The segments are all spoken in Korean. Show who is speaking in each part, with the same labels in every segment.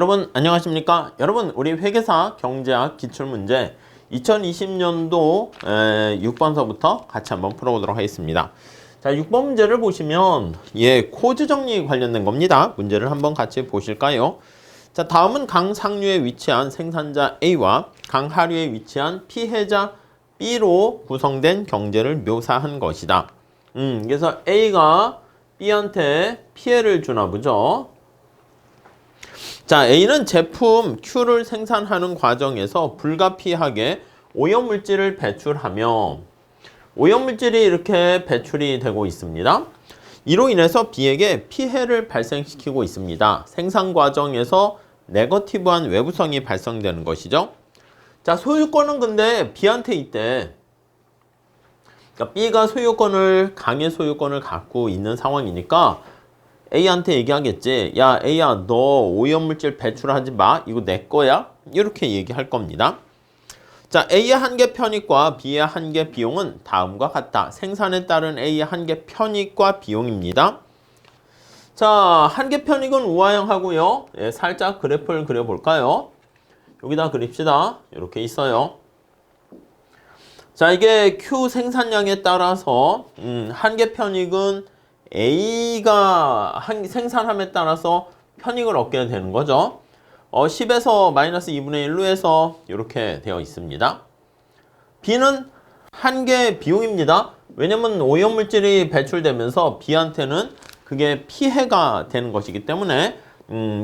Speaker 1: 여러분 안녕하십니까? 여러분 우리 회계사 경제학 기출문제 2020년도 6번서부터 같이 한번 풀어보도록 하겠습니다. 자, 6번 문제를 보시면 코드 정리 관련된 겁니다. 문제를 한번 같이 보실까요? 자, 다음은 강 상류에 위치한 생산자 A와 강 하류에 위치한 피해자 B로 구성된 경제를 묘사한 것이다. 그래서 A가 B한테 피해를 주나 보죠. 자, A는 제품 Q를 생산하는 과정에서 불가피하게 오염물질을 배출하며 오염물질이 이렇게 배출이 되고 있습니다. 이로 인해서 B에게 피해를 발생시키고 있습니다. 생산 과정에서 네거티브한 외부성이 발생되는 것이죠. 자, 소유권은 근데 B한테 있대. 그러니까 B가 강의 소유권을 갖고 있는 상황이니까 A한테 얘기하겠지. 야, A야, 너 오염물질 배출하지 마. 이거 내 거야. 이렇게 얘기할 겁니다. 자, A의 한계 편익과 B의 한계 비용은 다음과 같다. 생산에 따른 A의 한계 편익과 비용입니다. 자, 한계 편익은 우하향하고요. 살짝 그래프를 그려볼까요? 여기다 그립시다. 이렇게 있어요. 자, 이게 Q 생산량에 따라서 한계 편익은 A가 생산함에 따라서 편익을 얻게 되는 거죠. 10에서 마이너스 2분의 1로 해서 이렇게 되어 있습니다. B는 한계 비용입니다. 왜냐면 오염물질이 배출되면서 B한테는 그게 피해가 되는 것이기 때문에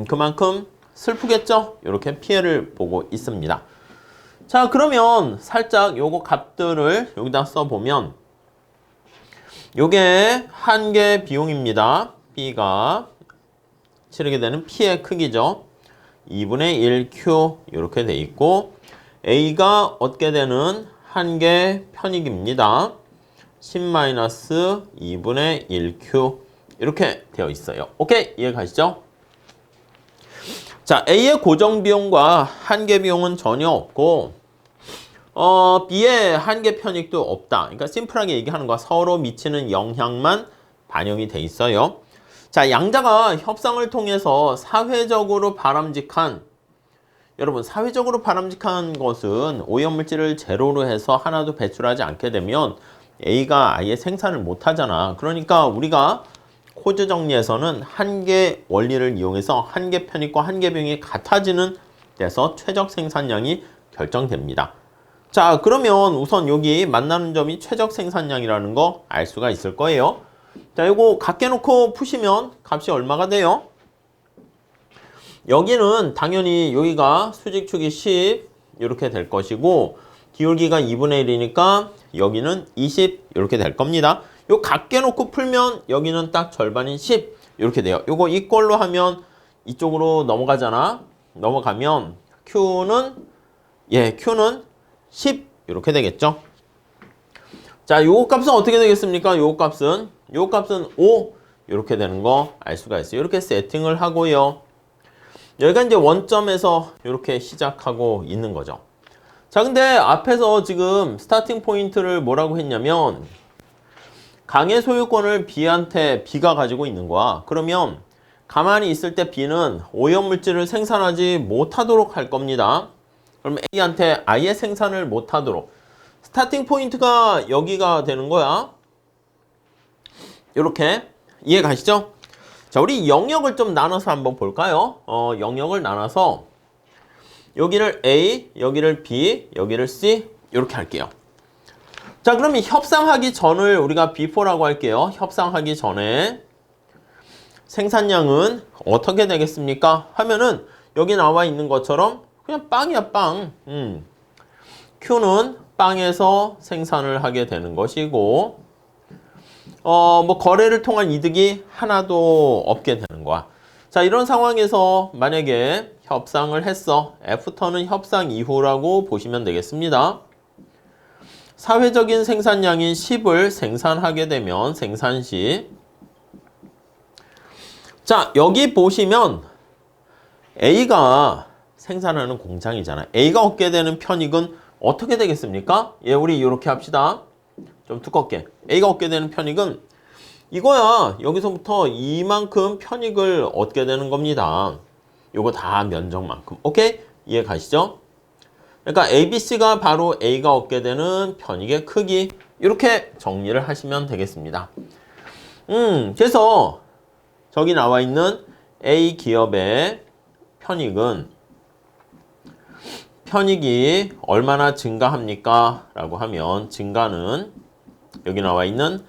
Speaker 1: 그만큼 슬프겠죠? 이렇게 피해를 보고 있습니다. 자, 그러면 살짝 요거 값들을 여기다 써보면 요게 한계 비용입니다. B가 치르게 되는 피해 크기죠. 2분의 1Q 이렇게 돼 있고 A가 얻게 되는 한계 편익입니다. 10-2분의 1Q 이렇게 되어 있어요. 오케이, 이해 가시죠? 자, A의 고정 비용과 한계 비용은 전혀 없고 B의 한계 편익도 없다. 그러니까 심플하게 얘기하는 거야. 서로 미치는 영향만 반영이 돼 있어요. 자, 양자가 협상을 통해서 사회적으로 바람직한 것은 오염물질을 제로로 해서 하나도 배출하지 않게 되면 A가 아예 생산을 못 하잖아. 그러니까 우리가 코드 정리에서는 한계 원리를 이용해서 한계 편익과 한계 비용이 같아지는 데서 최적 생산량이 결정됩니다. 자, 그러면 우선 여기 만나는 점이 최적 생산량이라는 거 알 수가 있을 거예요. 자, 이거 갖게 놓고 푸시면 값이 얼마가 돼요? 여기는 당연히 여기가 수직축이 10 이렇게 될 것이고 기울기가 2분의 1이니까 여기는 20 이렇게 될 겁니다. 요 갖게 놓고 풀면 여기는 딱 절반인 10 이렇게 돼요. 요거 이꼴로 하면 이쪽으로 넘어가잖아. 넘어가면 Q는 10 이렇게 되겠죠. 자, 요 값은 어떻게 되겠습니까? 요 값은 5 이렇게 되는 거 알 수가 있어요. 이렇게 세팅을 하고요. 여기가 이제 원점에서 이렇게 시작하고 있는 거죠. 자, 근데 앞에서 지금 스타팅 포인트를 뭐라고 했냐면 강의 소유권을 B가 가지고 있는 거야. 그러면 가만히 있을 때 B는 오염물질을 생산하지 못하도록 할 겁니다. 그럼 A한테 아예 생산을 못하도록 스타팅 포인트가 여기가 되는 거야. 이렇게 이해 가시죠? 자, 우리 영역을 좀 나눠서 한번 볼까요? 영역을 나눠서 여기를 A, 여기를 B, 여기를 C 이렇게 할게요. 자, 그러면 협상하기 전을 우리가 before라고 할게요. 협상하기 전에 생산량은 어떻게 되겠습니까? 하면은 여기 나와 있는 것처럼 그냥 빵이야, 빵. Q는 빵에서 생산을 하게 되는 것이고 거래를 통한 이득이 하나도 없게 되는 거야. 자, 이런 상황에서 만약에 협상을 했어. 애프터는 협상 이후라고 보시면 되겠습니다. 사회적인 생산량인 10을 생산하게 되면 생산 시 자, 여기 보시면 A가 생산하는 공장이잖아. A가 얻게 되는 편익은 어떻게 되겠습니까? 우리 이렇게 합시다. 좀 두껍게. A가 얻게 되는 편익은 이거야. 여기서부터 이만큼 편익을 얻게 되는 겁니다. 요거 다 면적만큼. 오케이? 이해 가시죠? 그러니까 ABC가 바로 A가 얻게 되는 편익의 크기. 이렇게 정리를 하시면 되겠습니다. 그래서 저기 나와 있는 A 기업의 편익이 얼마나 증가합니까? 라고 하면 증가는 여기 나와 있는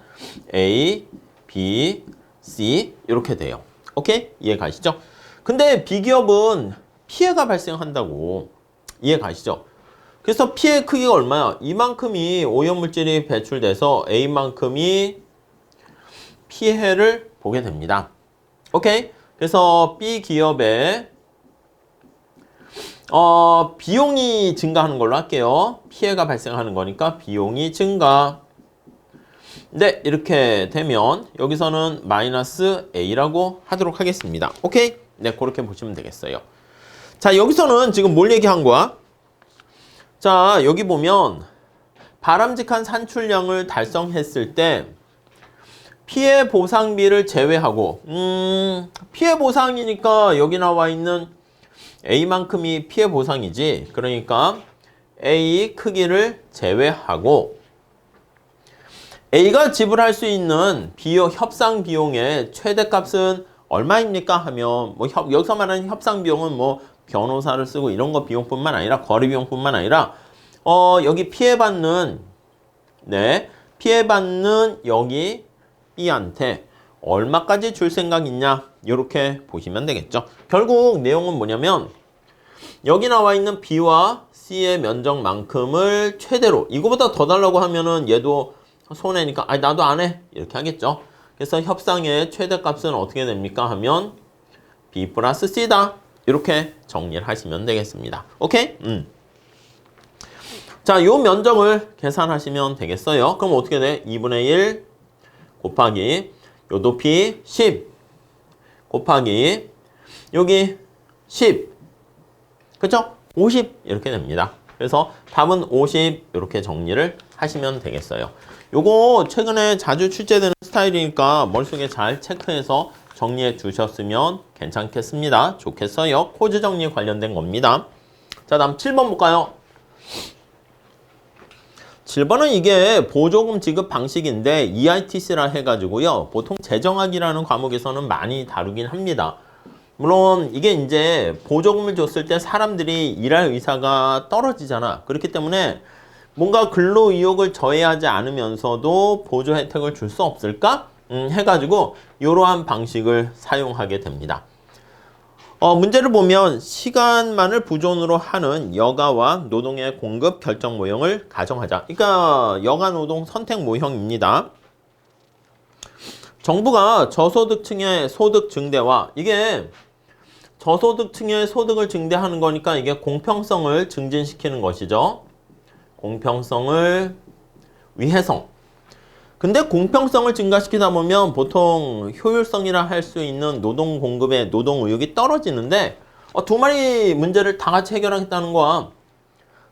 Speaker 1: A, B, C 이렇게 돼요. 오케이? 이해 가시죠? 근데 B기업은 피해가 발생한다고. 이해 가시죠? 그래서 피해 크기가 얼마야? 이만큼이 오염물질이 배출돼서 A만큼이 피해를 보게 됩니다. 오케이? 그래서 B기업의 비용이 증가하는 걸로 할게요. 피해가 발생하는 거니까 비용이 증가. 네, 이렇게 되면 여기서는 마이너스 A라고 하도록 하겠습니다. 오케이? 네, 그렇게 보시면 되겠어요. 자, 여기서는 지금 뭘 얘기한 거야? 자, 여기 보면 바람직한 산출량을 달성했을 때 피해 보상비를 제외하고 피해 보상이니까 여기 나와 있는 A만큼이 피해 보상이지. 그러니까 A 크기를 제외하고 A가 지불할 수 있는 협상 비용의 최대값은 얼마입니까? 하면 뭐 여기서 말하는 협상 비용은 뭐 변호사를 쓰고 이런 거 비용뿐만 아니라 거래 비용뿐만 아니라 여기 피해받는 여기 B한테 얼마까지 줄 생각 있냐? 이렇게 보시면 되겠죠. 결국 내용은 뭐냐면 여기 나와 있는 B와 C의 면적만큼을 최대로 이거보다 더 달라고 하면은 얘도 손해니까 아니 나도 안 해 이렇게 하겠죠. 그래서 협상의 최대값은 어떻게 됩니까? 하면 B 플러스 C다. 이렇게 정리를 하시면 되겠습니다. 오케이? 자, 요 면적을 계산하시면 되겠어요. 그럼 어떻게 돼? 2분의 1 곱하기 요 높이 10 곱하기 여기 10 그쵸? 50 이렇게 됩니다. 그래서 답은 50 이렇게 정리를 하시면 되겠어요. 요거 최근에 자주 출제되는 스타일이니까 머릿속에 잘 체크해서 정리해 주셨으면 괜찮겠습니다. 좋겠어요. 코드 정리 관련된 겁니다. 자, 다음 7번 볼까요? 7번은 이게 보조금 지급 방식인데 EITC라 해가지고요. 보통 재정학이라는 과목에서는 많이 다루긴 합니다. 물론 이게 이제 보조금을 줬을 때 사람들이 일할 의사가 떨어지잖아. 그렇기 때문에 뭔가 근로 의욕을 저해하지 않으면서도 보조 혜택을 줄 수 없을까? 해가지고 이러한 방식을 사용하게 됩니다. 문제를 보면 시간만을 부존으로 하는 여가와 노동의 공급 결정 모형을 가정하자. 그러니까 여가 노동 선택 모형입니다. 정부가 저소득층의 소득 증대와 이게 저소득층의 소득을 증대하는 거니까 이게 공평성을 증진시키는 것이죠. 공평성을 위해서. 근데 공평성을 증가시키다 보면 보통 효율성이라 할 수 있는 노동 공급의 노동 의욕이 떨어지는데 두 마리 문제를 다 같이 해결하겠다는 거야.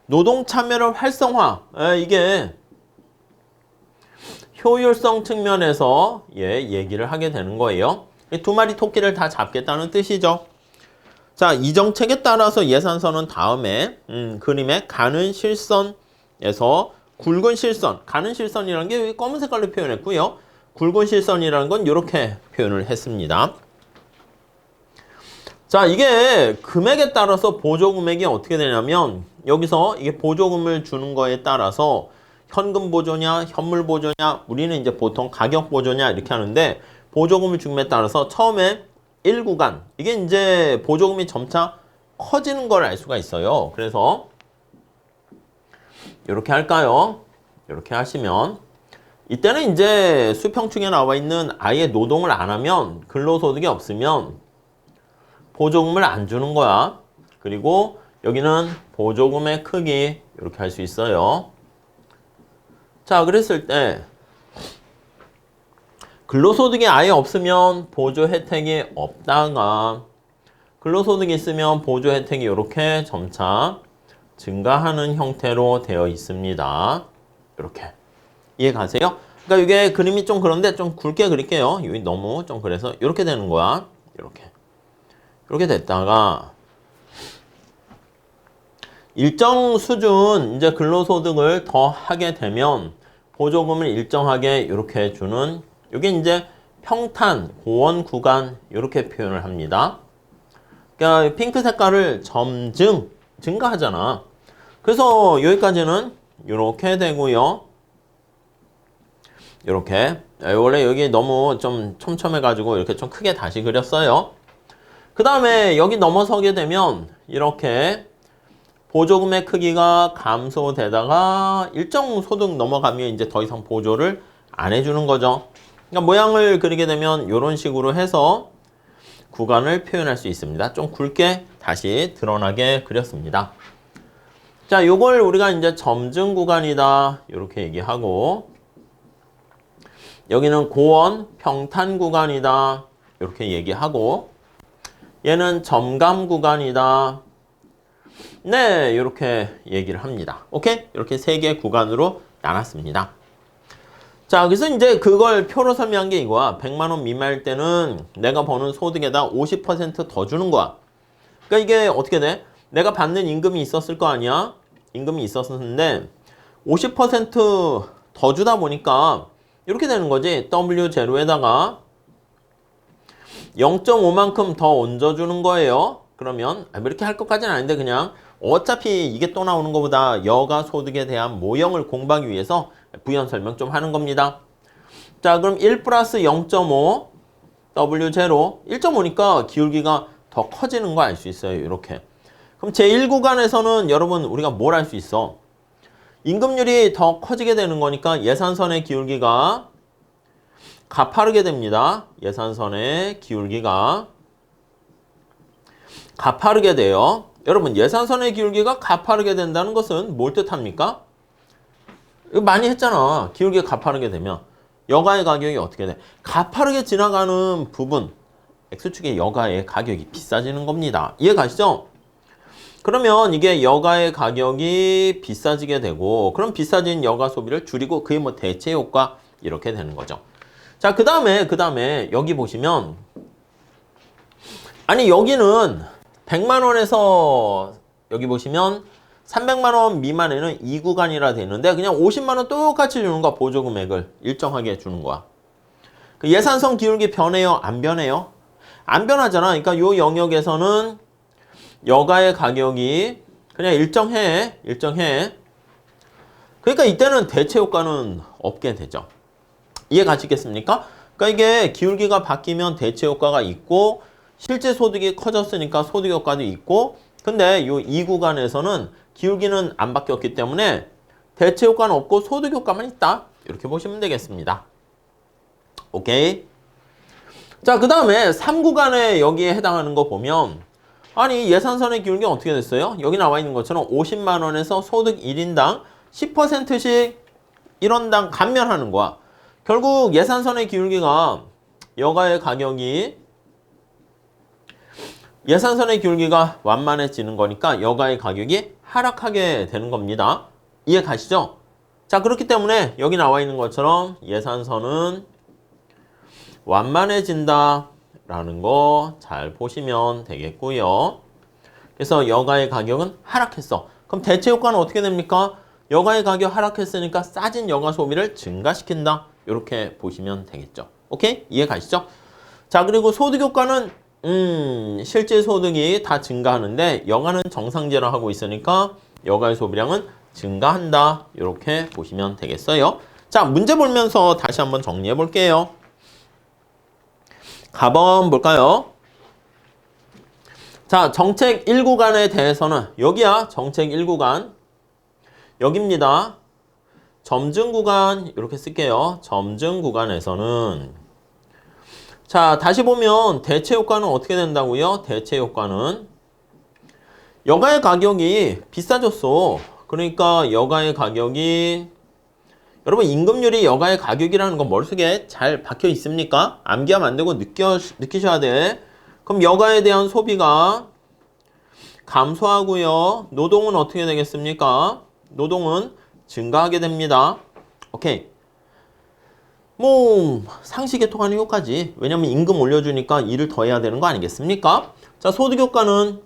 Speaker 1: 노동 참여를 활성화. 이게 효율성 측면에서 얘기를 하게 되는 거예요. 두 마리 토끼를 다 잡겠다는 뜻이죠. 자, 이 정책에 따라서 예산선은 다음에 그림의 가는 실선에서 굵은 실선, 가는 실선이라는 게 여기 검은 색깔로 표현했고요. 굵은 실선이라는 건 이렇게 표현을 했습니다. 자, 이게 금액에 따라서 보조금액이 어떻게 되냐면 여기서 이게 보조금을 주는 거에 따라서 현금 보조냐, 현물 보조냐, 우리는 이제 보통 가격 보조냐 이렇게 하는데 보조금을 주금에 따라서 처음에 1구간, 이게 이제 보조금이 점차 커지는 걸 알 수가 있어요. 그래서 이렇게 할까요? 이렇게 하시면 이때는 이제 수평축에 나와 있는 아예 노동을 안 하면 근로소득이 없으면 보조금을 안 주는 거야. 그리고 여기는 보조금의 크기 이렇게 할 수 있어요. 자, 그랬을 때 근로소득이 아예 없으면 보조 혜택이 없다가 근로소득이 있으면 보조 혜택이 이렇게 점차 증가하는 형태로 되어 있습니다. 이렇게 이해 가세요? 그러니까 이게 그림이 좀 그런데 좀 굵게 그릴게요. 여기 너무 좀 그래서 이렇게 되는 거야. 이렇게 이렇게 됐다가 일정 수준 이제 근로소득을 더 하게 되면 보조금을 일정하게 이렇게 주는 이게 이제 평탄, 고원 구간 이렇게 표현을 합니다. 그러니까 핑크 색깔을 점증, 증가하잖아. 그래서 여기까지는 이렇게 되고요. 이렇게 원래 여기 너무 좀 촘촘해가지고 이렇게 좀 크게 다시 그렸어요. 그 다음에 여기 넘어서게 되면 이렇게 보조금의 크기가 감소되다가 일정 소득 넘어가면 이제 더 이상 보조를 안 해주는 거죠. 그러니까 모양을 그리게 되면 이런 식으로 해서 구간을 표현할 수 있습니다. 좀 굵게 다시 드러나게 그렸습니다. 자, 요걸 우리가 이제 점증 구간이다 이렇게 얘기하고 여기는 고원 평탄 구간이다 이렇게 얘기하고 얘는 점감 구간이다. 네, 이렇게 얘기를 합니다. 오케이? 이렇게 세 개 구간으로 나눴습니다. 자, 그래서 이제 그걸 표로 설명한 게 이거야. 100만 원 미만일 때는 내가 버는 소득에다 50% 더 주는 거야. 그러니까 이게 어떻게 돼? 내가 받는 임금이 있었을 거 아니야? 임금이 있었는데 50% 더 주다 보니까 이렇게 되는 거지. W0에다가 0.5만큼 더 얹어주는 거예요. 그러면 이렇게 할 것까지는 아닌데 그냥 어차피 이게 또 나오는 것보다 여가 소득에 대한 모형을 공부하기 위해서 부연 설명 좀 하는 겁니다. 자, 그럼 1 플러스 0.5 W0 1.5니까 기울기가 더 커지는 거 알 수 있어요. 이렇게. 그럼 제1구간에서는 여러분 우리가 뭘 알 수 있어? 임금률이 더 커지게 되는 거니까 예산선의 기울기가 가파르게 됩니다. 예산선의 기울기가 가파르게 돼요. 여러분 예산선의 기울기가 가파르게 된다는 것은 뭘 뜻합니까? 이거 많이 했잖아. 기울기가 가파르게 되면 여가의 가격이 어떻게 돼? 가파르게 지나가는 부분 X축의 여가의 가격이 비싸지는 겁니다. 이해 가시죠? 그러면 이게 여가의 가격이 비싸지게 되고 그럼 비싸진 여가 소비를 줄이고 그게 뭐 대체 효과 이렇게 되는 거죠. 자, 그 다음에 여기 보시면 아니 여기는 100만 원에서 여기 보시면 300만 원 미만에는 2구간이라 되어 있는데 그냥 50만 원 똑같이 주는 거야. 보조 금액을 일정하게 주는 거야. 그 예산선 기울기 변해요? 안 변해요? 안 변하잖아. 그러니까 이 영역에서는 여가의 가격이 그냥 일정해. 그러니까 이때는 대체 효과는 없게 되죠. 이해 가시겠습니까? 그러니까 이게 기울기가 바뀌면 대체 효과가 있고 실제 소득이 커졌으니까 소득 효과도 있고 근데 이 구간에서는 기울기는 안 바뀌었기 때문에 대체 효과는 없고 소득 효과만 있다. 이렇게 보시면 되겠습니다. 오케이. 자, 그 다음에 3구간에 여기에 해당하는 거 보면 아니 예산선의 기울기가 어떻게 됐어요? 여기 나와 있는 것처럼 50만 원에서 소득 1인당 10%씩 1원당 감면하는 거야. 결국 예산선의 기울기가 여가의 가격이 예산선의 기울기가 완만해지는 거니까 여가의 가격이 하락하게 되는 겁니다. 이해 가시죠? 자, 그렇기 때문에 여기 나와 있는 것처럼 예산선은 완만해진다 라는 거 잘 보시면 되겠고요. 그래서 여가의 가격은 하락했어. 그럼 대체 효과는 어떻게 됩니까? 여가의 가격 하락했으니까 싸진 여가 소비를 증가시킨다. 이렇게 보시면 되겠죠. 오케이? 이해 가시죠? 자, 그리고 소득 효과는 실제 소득이 다 증가하는데 여가는 정상제로 하고 있으니까 여가의 소비량은 증가한다. 이렇게 보시면 되겠어요. 자, 문제 보면서 다시 한번 정리해 볼게요. 가번 볼까요? 자, 정책 1구간에 대해서는 여기야. 정책 1구간. 여기입니다. 점증 구간 이렇게 쓸게요. 점증 구간에서는 자, 다시 보면 대체 효과는 어떻게 된다고요? 대체 효과는 여가의 가격이 비싸졌어. 그러니까 여가의 가격이 여러분 임금률이 여가의 가격이라는 건 머릿속에 잘 박혀 있습니까? 암기하면 안 되고 느끼셔야 돼. 그럼 여가에 대한 소비가 감소하고요. 노동은 어떻게 되겠습니까? 노동은 증가하게 됩니다. 오케이. 뭐 상시계통하는 효과지. 왜냐면 임금 올려주니까 일을 더 해야 되는 거 아니겠습니까? 자, 소득 효과는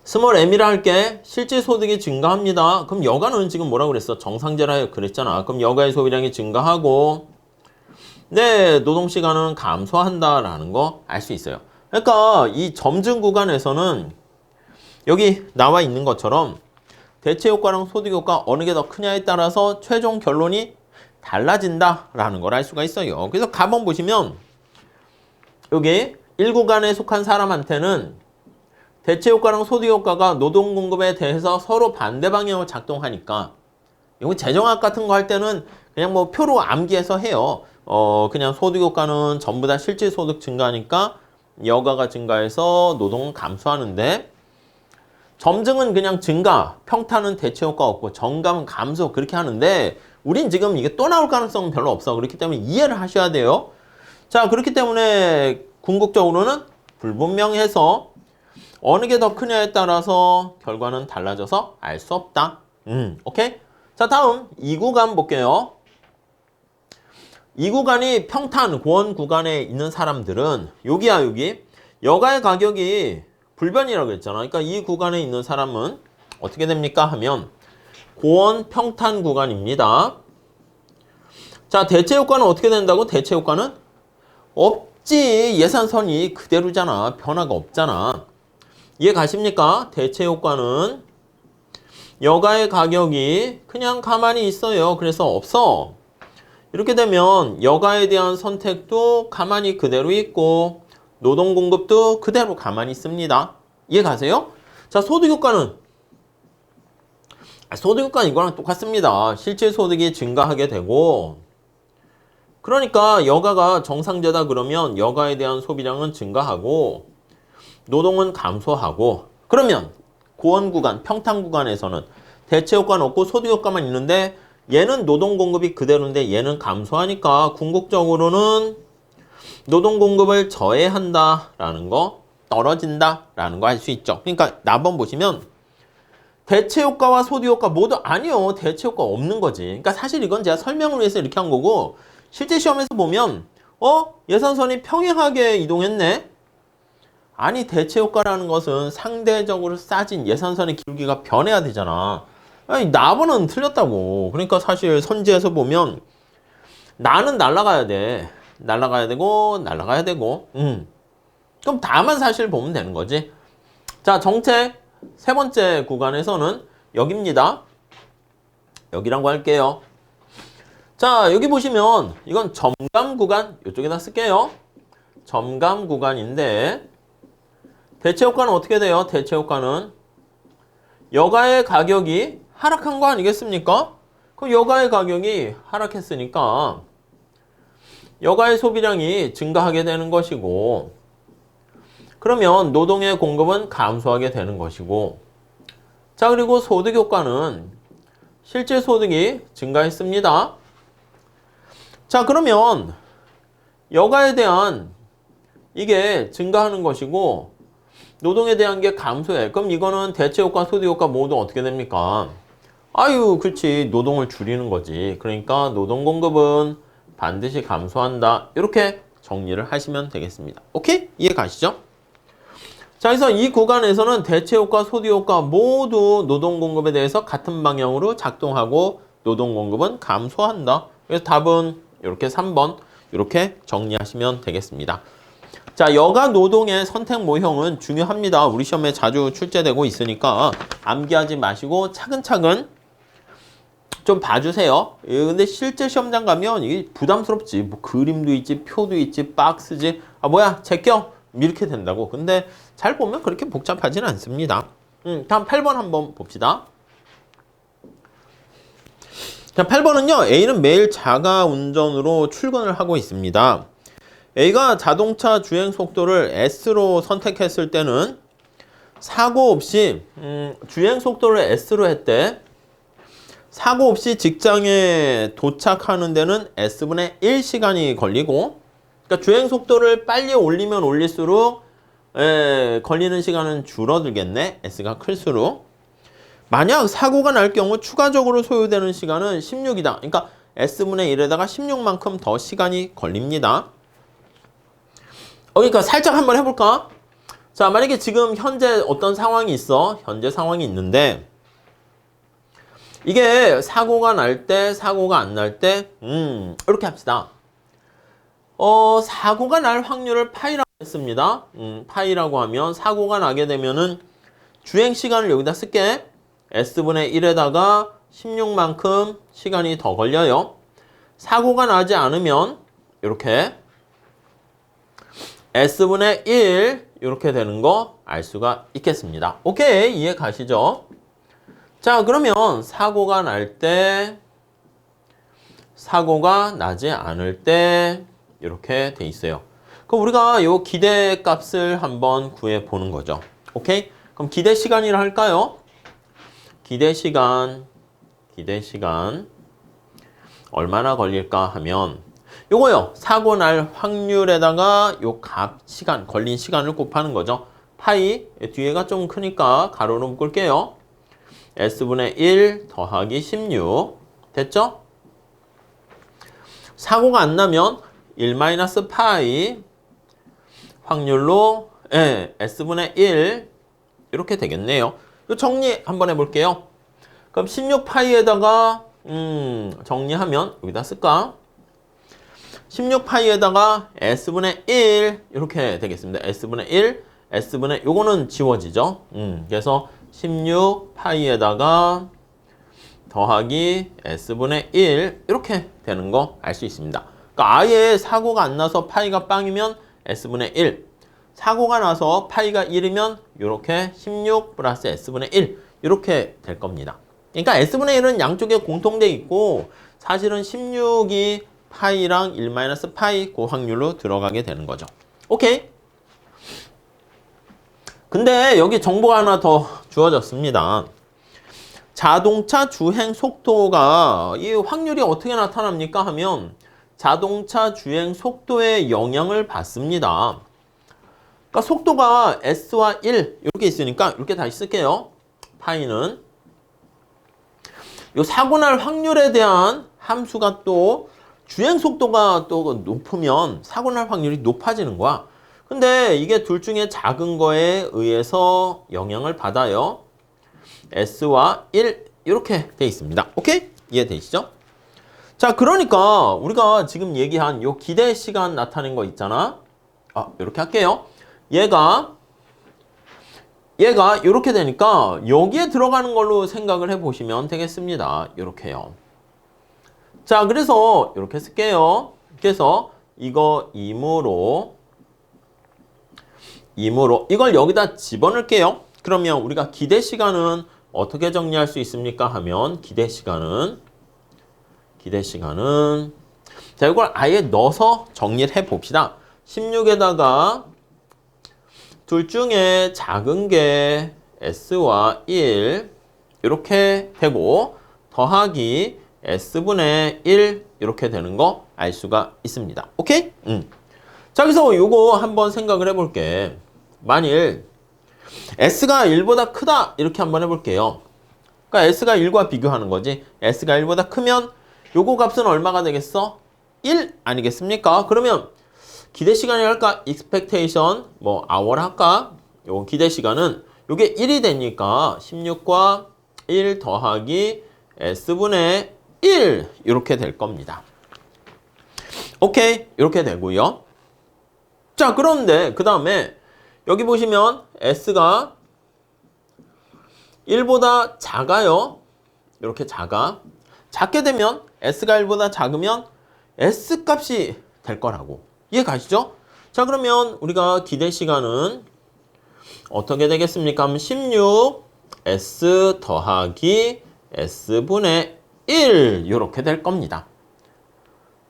Speaker 1: 스몰 m이라 할게. 실제 소득이 증가합니다. 그럼 여가는 지금 뭐라고 그랬어? 정상제라 그랬잖아. 그럼 여가의 소비량이 증가하고 네, 노동시간은 감소한다라는 거 알 수 있어요. 그러니까 이 점증 구간에서는 여기 나와 있는 것처럼 대체 효과랑 소득 효과 어느 게 더 크냐에 따라서 최종 결론이 달라진다라는 걸 알 수가 있어요. 그래서 가번 보시면 여기 1구간에 속한 사람한테는 대체 효과랑 소득 효과가 노동 공급에 대해서 서로 반대 방향으로 작동하니까 이거 재정학 같은 거 할 때는 그냥 뭐 표로 암기해서 해요. 그냥 소득 효과는 전부 다 실질 소득 증가하니까 여가가 증가해서 노동은 감소하는데 점증은 그냥 증가, 평탄은 대체 효과 없고 정감은 감소 그렇게 하는데 우린 지금 이게 또 나올 가능성은 별로 없어. 그렇기 때문에 이해를 하셔야 돼요. 자, 그렇기 때문에 궁극적으로는 불분명해서 어느 게 더 크냐에 따라서 결과는 달라져서 알 수 없다. 오케이? 자, 다음 2구간 볼게요. 2구간이 평탄, 고원 구간에 있는 사람들은 여기야 여기 여가의 가격이 불변이라고 그랬잖아. 그러니까 이 구간에 있는 사람은 어떻게 됩니까? 하면 고원 평탄 구간입니다. 자, 대체 효과는 어떻게 된다고? 대체 효과는 없지. 예산선이 그대로잖아. 변화가 없잖아. 이해 가십니까? 대체 효과는 여가의 가격이 그냥 가만히 있어요. 그래서 없어. 이렇게 되면 여가에 대한 선택도 가만히 그대로 있고 노동 공급도 그대로 가만히 있습니다. 이해 가세요? 자, 소득 효과는 소득 효과는 이거랑 똑같습니다. 실질 소득이 증가하게 되고 그러니까 여가가 정상제다 그러면 여가에 대한 소비량은 증가하고 노동은 감소하고 그러면 고원 구간, 평탄 구간에서는 대체 효과는 없고 소득 효과만 있는데 얘는 노동 공급이 그대로인데 얘는 감소하니까 궁극적으로는 노동 공급을 저해한다라는 거, 떨어진다라는 거 알 수 있죠. 그러니까 나번 보시면 대체 효과와 소득 효과 모두 아니요. 대체 효과 없는 거지. 그러니까 사실 이건 제가 설명을 위해서 이렇게 한 거고 실제 시험에서 보면 예산선이 평행하게 이동했네. 아니 대체 효과라는 것은 상대적으로 싸진 예산선의 기울기가 변해야 되잖아. 아니 나번은 틀렸다고. 그러니까 사실 선지에서 보면 나는 날아가야 돼. 날아가야 되고 날아가야 되고 그럼 다만 사실 보면 되는 거지. 자, 정책 세 번째 구간에서는 여기입니다. 여기라고 할게요. 자, 여기 보시면 이건 점감 구간 이쪽에다 쓸게요. 점감 구간인데 대체 효과는 어떻게 돼요? 대체 효과는 여가의 가격이 하락한 거 아니겠습니까? 그럼 여가의 가격이 하락했으니까 여가의 소비량이 증가하게 되는 것이고 그러면 노동의 공급은 감소하게 되는 것이고 자, 그리고 소득 효과는 실질 소득이 증가했습니다. 자, 그러면 여가에 대한 이게 증가하는 것이고 노동에 대한 게 감소해. 그럼 이거는 대체 효과, 소득 효과 모두 어떻게 됩니까? 아유, 그렇지. 노동을 줄이는 거지. 그러니까 노동 공급은 반드시 감소한다. 이렇게 정리를 하시면 되겠습니다. 오케이? 이해 가시죠? 자, 그래서 이 구간에서는 대체 효과, 소득 효과 모두 노동 공급에 대해서 같은 방향으로 작동하고 노동 공급은 감소한다. 그래서 답은 이렇게 3번 이렇게 정리하시면 되겠습니다. 자, 여가 노동의 선택 모형은 중요합니다. 우리 시험에 자주 출제되고 있으니까 암기하지 마시고 차근차근 좀 봐주세요. 근데 실제 시험장 가면 이게 부담스럽지. 뭐 그림도 있지, 표도 있지, 박스지. 아, 뭐야, 제껴. 이렇게 된다고. 근데 잘 보면 그렇게 복잡하지는 않습니다. 다음 8번 한번 봅시다. 자, 8번은요. A는 매일 자가 운전으로 출근을 하고 있습니다. A가 자동차 주행 속도를 S로 선택했을 때는 사고 없이 주행 속도를 S로 했대. 사고 없이 직장에 도착하는 데는 S분의 1시간이 걸리고 그러니까 주행 속도를 빨리 올리면 올릴수록 걸리는 시간은 줄어들겠네. S가 클수록. 만약 사고가 날 경우 추가적으로 소요되는 시간은 16이다. 그러니까 S분의 1에다가 16만큼 더 시간이 걸립니다. 그러니까 살짝 한번 해볼까? 자, 만약에 지금 현재 어떤 상황이 있어? 현재 상황이 있는데 이게 사고가 날 때, 사고가 안 날 때, 이렇게 합시다. 사고가 날 확률을 파이라고 했습니다. 파이라고 하면 사고가 나게 되면은 주행 시간을 여기다 쓸게. S분의 1에다가 16만큼 시간이 더 걸려요. 사고가 나지 않으면 이렇게 S분의 1 이렇게 되는 거 알 수가 있겠습니다. 오케이, 이해 가시죠? 자, 그러면 사고가 날 때, 사고가 나지 않을 때 이렇게 돼 있어요. 그럼 우리가 요 기대 값을 한번 구해 보는 거죠. 오케이? 그럼 기대 시간이라 할까요? 기대 시간 얼마나 걸릴까 하면 요거요. 사고 날 확률에다가 요 값 시간, 걸린 시간을 곱하는 거죠. 파이 뒤에가 좀 크니까 가로로 묶을게요. S분의 1 더하기 16 됐죠? 사고가 안 나면 1 마이너스 파이 확률로 S분의 1 이렇게 되겠네요. 이 정리 한번 해볼게요. 그럼 16파이에다가 정리하면 여기다 쓸까? 16파이에다가 S분의 1 이렇게 되겠습니다. S분의 1, S분의 요거는 지워지죠. 그래서 16파이에다가 더하기 S분의 1 이렇게 되는 거 알 수 있습니다. 그러니까 아예 사고가 안 나서 파이가 빵이면 S분의 1, 사고가 나서 파이가 1이면 이렇게 16 플러스 S분의 1 이렇게 될 겁니다. 그러니까 S분의 1은 양쪽에 공통돼 있고 사실은 16이 파이랑 1 마이너스 파이 그 확률로 들어가게 되는 거죠. 오케이? 근데 여기 정보가 하나 더 주어졌습니다. 자동차 주행 속도가 이 확률이 어떻게 나타납니까 하면 자동차 주행 속도에 영향을 받습니다. 그러니까 속도가 S와 1 이렇게 있으니까 이렇게 다시 쓸게요. 파이는 요 사고 날 확률에 대한 함수가 또 주행 속도가 또 높으면 사고 날 확률이 높아지는 거야. 근데 이게 둘 중에 작은 거에 의해서 영향을 받아요. S와 1 이렇게 돼 있습니다. 오케이? 이해되시죠? 자, 그러니까 우리가 지금 얘기한 요 기대 시간 나타낸 거 있잖아. 이렇게 할게요. 얘가 이렇게 되니까 여기에 들어가는 걸로 생각을 해보시면 되겠습니다. 이렇게요. 자, 그래서 이렇게 쓸게요. 그래서 이거 임으로 이걸 여기다 집어넣을게요. 그러면 우리가 기대 시간은 어떻게 정리할 수 있습니까 하면 기대 시간은 자, 이걸 아예 넣어서 정리를 해 봅시다. 16에다가 둘 중에 작은 게 S와 1 이렇게 되고 더하기 S분의 1 이렇게 되는 거 알 수가 있습니다. 오케이? 자, 그래서 요거 한번 생각을 해볼게. 만일 S가 1보다 크다 이렇게 한번 해볼게요. 그러니까 S가 1과 비교하는 거지. S가 1보다 크면 요거 값은 얼마가 되겠어? 1 아니겠습니까? 그러면 기대 시간이 할까? expectation 뭐 hour 할까? 요 기대 시간은 요게 1이 되니까 16과 1 더하기 S분의 1 이렇게 될 겁니다. 오케이, 이렇게 되고요. 자, 그런데 그 다음에 여기 보시면 S가 1보다 작아요. 이렇게 작아. 작게 되면 S가 1보다 작으면 S 값이 될 거라고. 이해 가시죠? 자, 그러면 우리가 기대 시간은 어떻게 되겠습니까? 하면 16 S 더하기 S분의 1 이렇게 될 겁니다.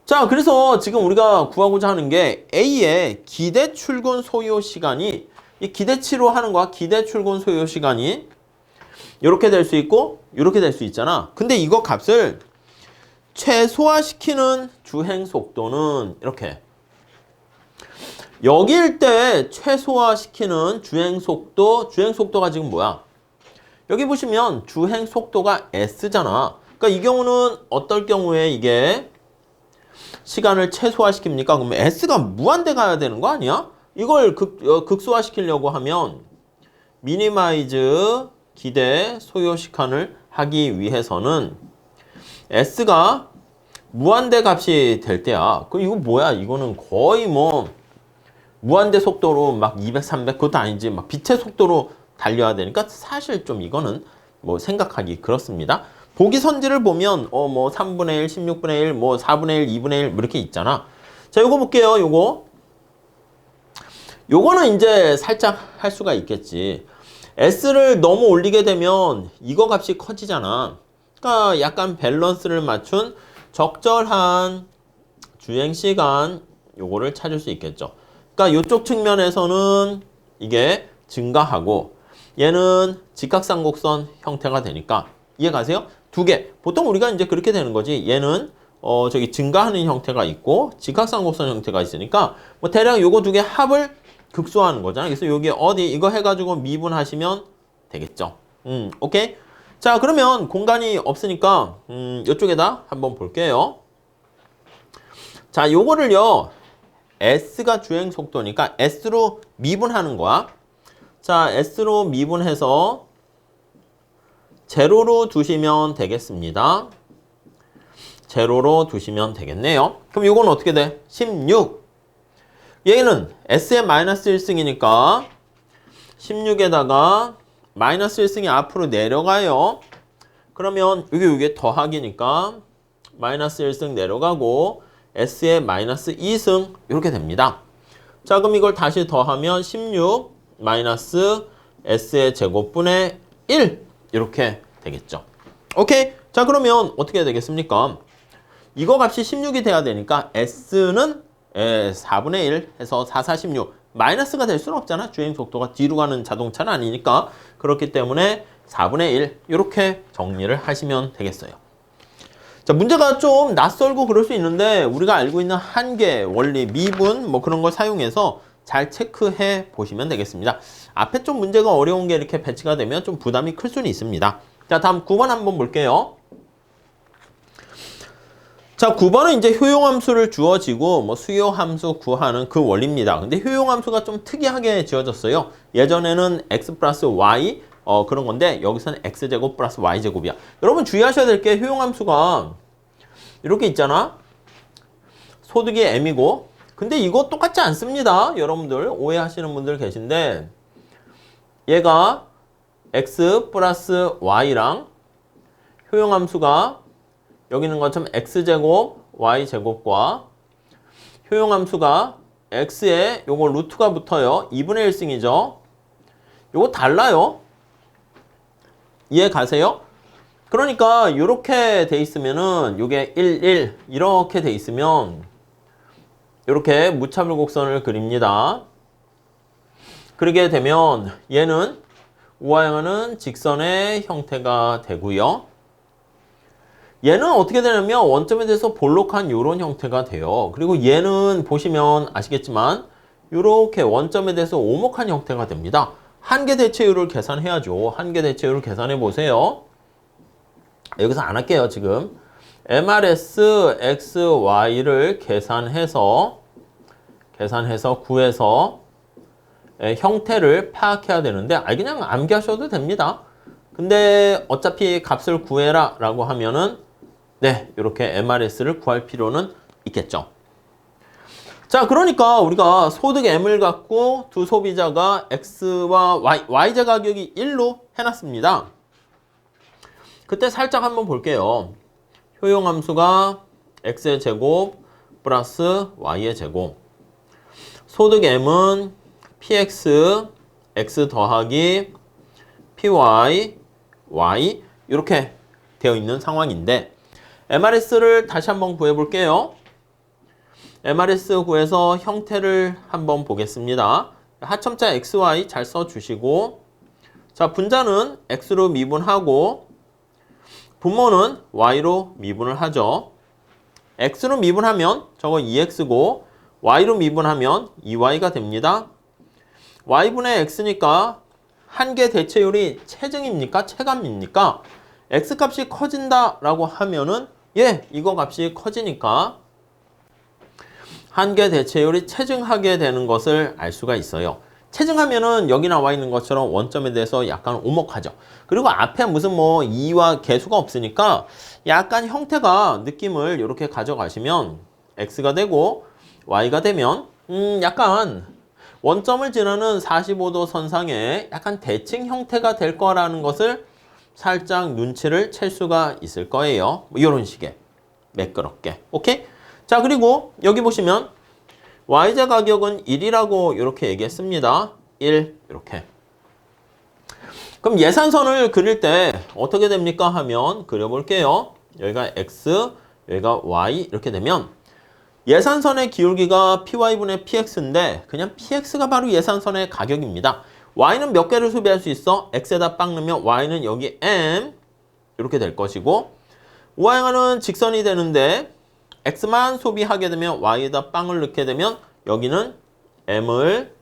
Speaker 1: 자, 그래서 지금 우리가 구하고자 하는 게 A의 기대 출근 소요 시간이 이 기대치로 하는 거야. 기대 출근 소요 시간이 이렇게 될 수 있고 이렇게 될 수 있잖아. 근데 이거 값을 최소화시키는 주행 속도는 이렇게 여기일 때 최소화시키는 주행 속도가 지금 뭐야? 여기 보시면 주행 속도가 S잖아. 그러니까 이 경우는 어떨 경우에 이게 시간을 최소화시킵니까? 그러면 S가 무한대 가야 되는 거 아니야? 이걸 극소화시키려고 하면 미니마이즈 기대 소요 시간을 하기 위해서는 S가 무한대 값이 될 때야. 이거 뭐야? 이거는 거의 뭐 무한대 속도로 막 200, 300 그것도 아니지. 막 빛의 속도로 달려야 되니까 사실 좀 이거는 뭐 생각하기 그렇습니다. 보기 선지를 보면 뭐 3분의 1, 16분의 1, 뭐 4분의 1, 2분의 1 뭐 이렇게 있잖아. 자, 요거 볼게요. 요거는 이제 살짝 할 수가 있겠지. S를 너무 올리게 되면 이거 값이 커지잖아. 그러니까 약간 밸런스를 맞춘 적절한 주행시간 요거를 찾을 수 있겠죠. 그러니까 이쪽 측면에서는 이게 증가하고 얘는 직각삼곡선 형태가 되니까 이해가세요? 두 개. 보통 우리가 이제 그렇게 되는 거지. 얘는 저기 증가하는 형태가 있고 직각삼곡선 형태가 있으니까 뭐 대략 요거 두 개 합을 극소화하는 거잖아. 그래서 여기 어디 이거 해가지고 미분하시면 되겠죠. 오케이. 자, 그러면 공간이 없으니까 이쪽에다 한번 볼게요. 자, 요거를요. S가 주행 속도니까 S로 미분하는 거야. 자, S로 미분해서 제로로 두시면 되겠습니다. 제로로 두시면 되겠네요. 그럼 요건 어떻게 돼? 16. 얘는 S의 마이너스 1승이니까 16에다가 마이너스 1승이 앞으로 내려가요. 그러면 이게 더하기니까 마이너스 1승 내려가고 S의 마이너스 2승 이렇게 됩니다. 자, 그럼 이걸 다시 더하면 16 마이너스 S의 제곱분의 1 이렇게 되겠죠. 오케이. 자, 그러면 어떻게 되겠습니까? 이거 값이 16이 돼야 되니까 S는 4분의 1 해서 4, 4, 16 마이너스가 될 수는 없잖아. 주행 속도가 뒤로 가는 자동차는 아니니까. 그렇기 때문에 4분의 1 이렇게 정리를 하시면 되겠어요. 자, 문제가 좀 낯설고 그럴 수 있는데 우리가 알고 있는 한계, 원리, 미분 뭐 그런 걸 사용해서 잘 체크해 보시면 되겠습니다. 앞에 좀 문제가 어려운 게 이렇게 배치가 되면 좀 부담이 클 수는 있습니다. 자, 다음 9번 한번 볼게요. 자, 9번은 이제 효용함수를 주어지고 뭐 수요함수 구하는 그 원리입니다. 근데 효용함수가 좀 특이하게 지어졌어요. 예전에는 x 플러스 y 그런 건데 여기서는 x제곱 플러스 y제곱이야. 여러분 주의하셔야 될 게 효용함수가 이렇게 있잖아. 소득이 m이고 근데 이거 똑같지 않습니다. 여러분들 오해하시는 분들 계신데 얘가 x 플러스 y랑 효용함수가 여기 있는 것처럼 x제곱, y제곱과 효용함수가 x에 요거 루트가 붙어요. 2분의 1승이죠. 요거 달라요. 이해 가세요? 그러니까 요렇게 돼 있으면은 요게 1, 1 이렇게 돼 있으면 요렇게 무차별 곡선을 그립니다. 그러게 되면 얘는 우와 향하는 직선의 형태가 되고요. 얘는 어떻게 되냐면 원점에 대해서 볼록한 요런 형태가 돼요. 그리고 얘는 보시면 아시겠지만 요렇게 원점에 대해서 오목한 형태가 됩니다. 한계 대체율을 계산해야죠. 한계 대체율을 계산해 보세요. 여기서 안 할게요, 지금. MRS XY를 계산해서 구해서 형태를 파악해야 되는데 그냥 암기하셔도 됩니다. 근데 어차피 값을 구해라 라고 하면은 네, 이렇게 MRS를 구할 필요는 있겠죠. 자, 그러니까 우리가 소득 M을 갖고 두 소비자가 X와 Y자 가격이 1로 해놨습니다. 그때 살짝 한번 볼게요. 효용함수가 X의 제곱 플러스 Y의 제곱. 소득 M은 PX, X 더하기 PY, Y 이렇게 되어 있는 상황인데 MRS를 다시 한번 구해볼게요. MRS 구해서 형태를 한번 보겠습니다. 하첨자 XY 잘 써주시고 자, 분자는 X로 미분하고 분모는 Y로 미분을 하죠. X로 미분하면 저거 2X고 Y로 미분하면 2Y가 됩니다. Y분의 X니까 한계 대체율이 체증입니까? 체감입니까? X값이 커진다라고 하면은 이거 값이 커지니까 한계 대체율이 체증하게 되는 것을 알 수가 있어요. 체증하면은 여기 나와 있는 것처럼 원점에 대해서 약간 오목하죠. 그리고 앞에 무슨 뭐 2와 개수가 없으니까 약간 형태가 느낌을 이렇게 가져가시면 x가 되고 y가 되면 약간 원점을 지나는 45도 선상에 약간 대칭 형태가 될 거라는 것을 살짝 눈치를 챌 수가 있을 거예요. 뭐 이런 식의 매끄럽게. 오케이? 자, 그리고 여기 보시면 y자 가격은 1이라고 이렇게 얘기했습니다. 1 이렇게. 그럼 예산선을 그릴 때 어떻게 됩니까 하면 그려볼게요. 여기가 x, 여기가 y 이렇게 되면 예산선의 기울기가 py분의 px인데 그냥 px가 바로 예산선의 가격입니다. y는 몇 개를 소비할 수 있어? x에다 빵 넣으면 y는 여기 m 이렇게 될 것이고 우하향하는 직선이 되는데 x만 소비하게 되면 y에다 빵을 넣게 되면 여기는 m을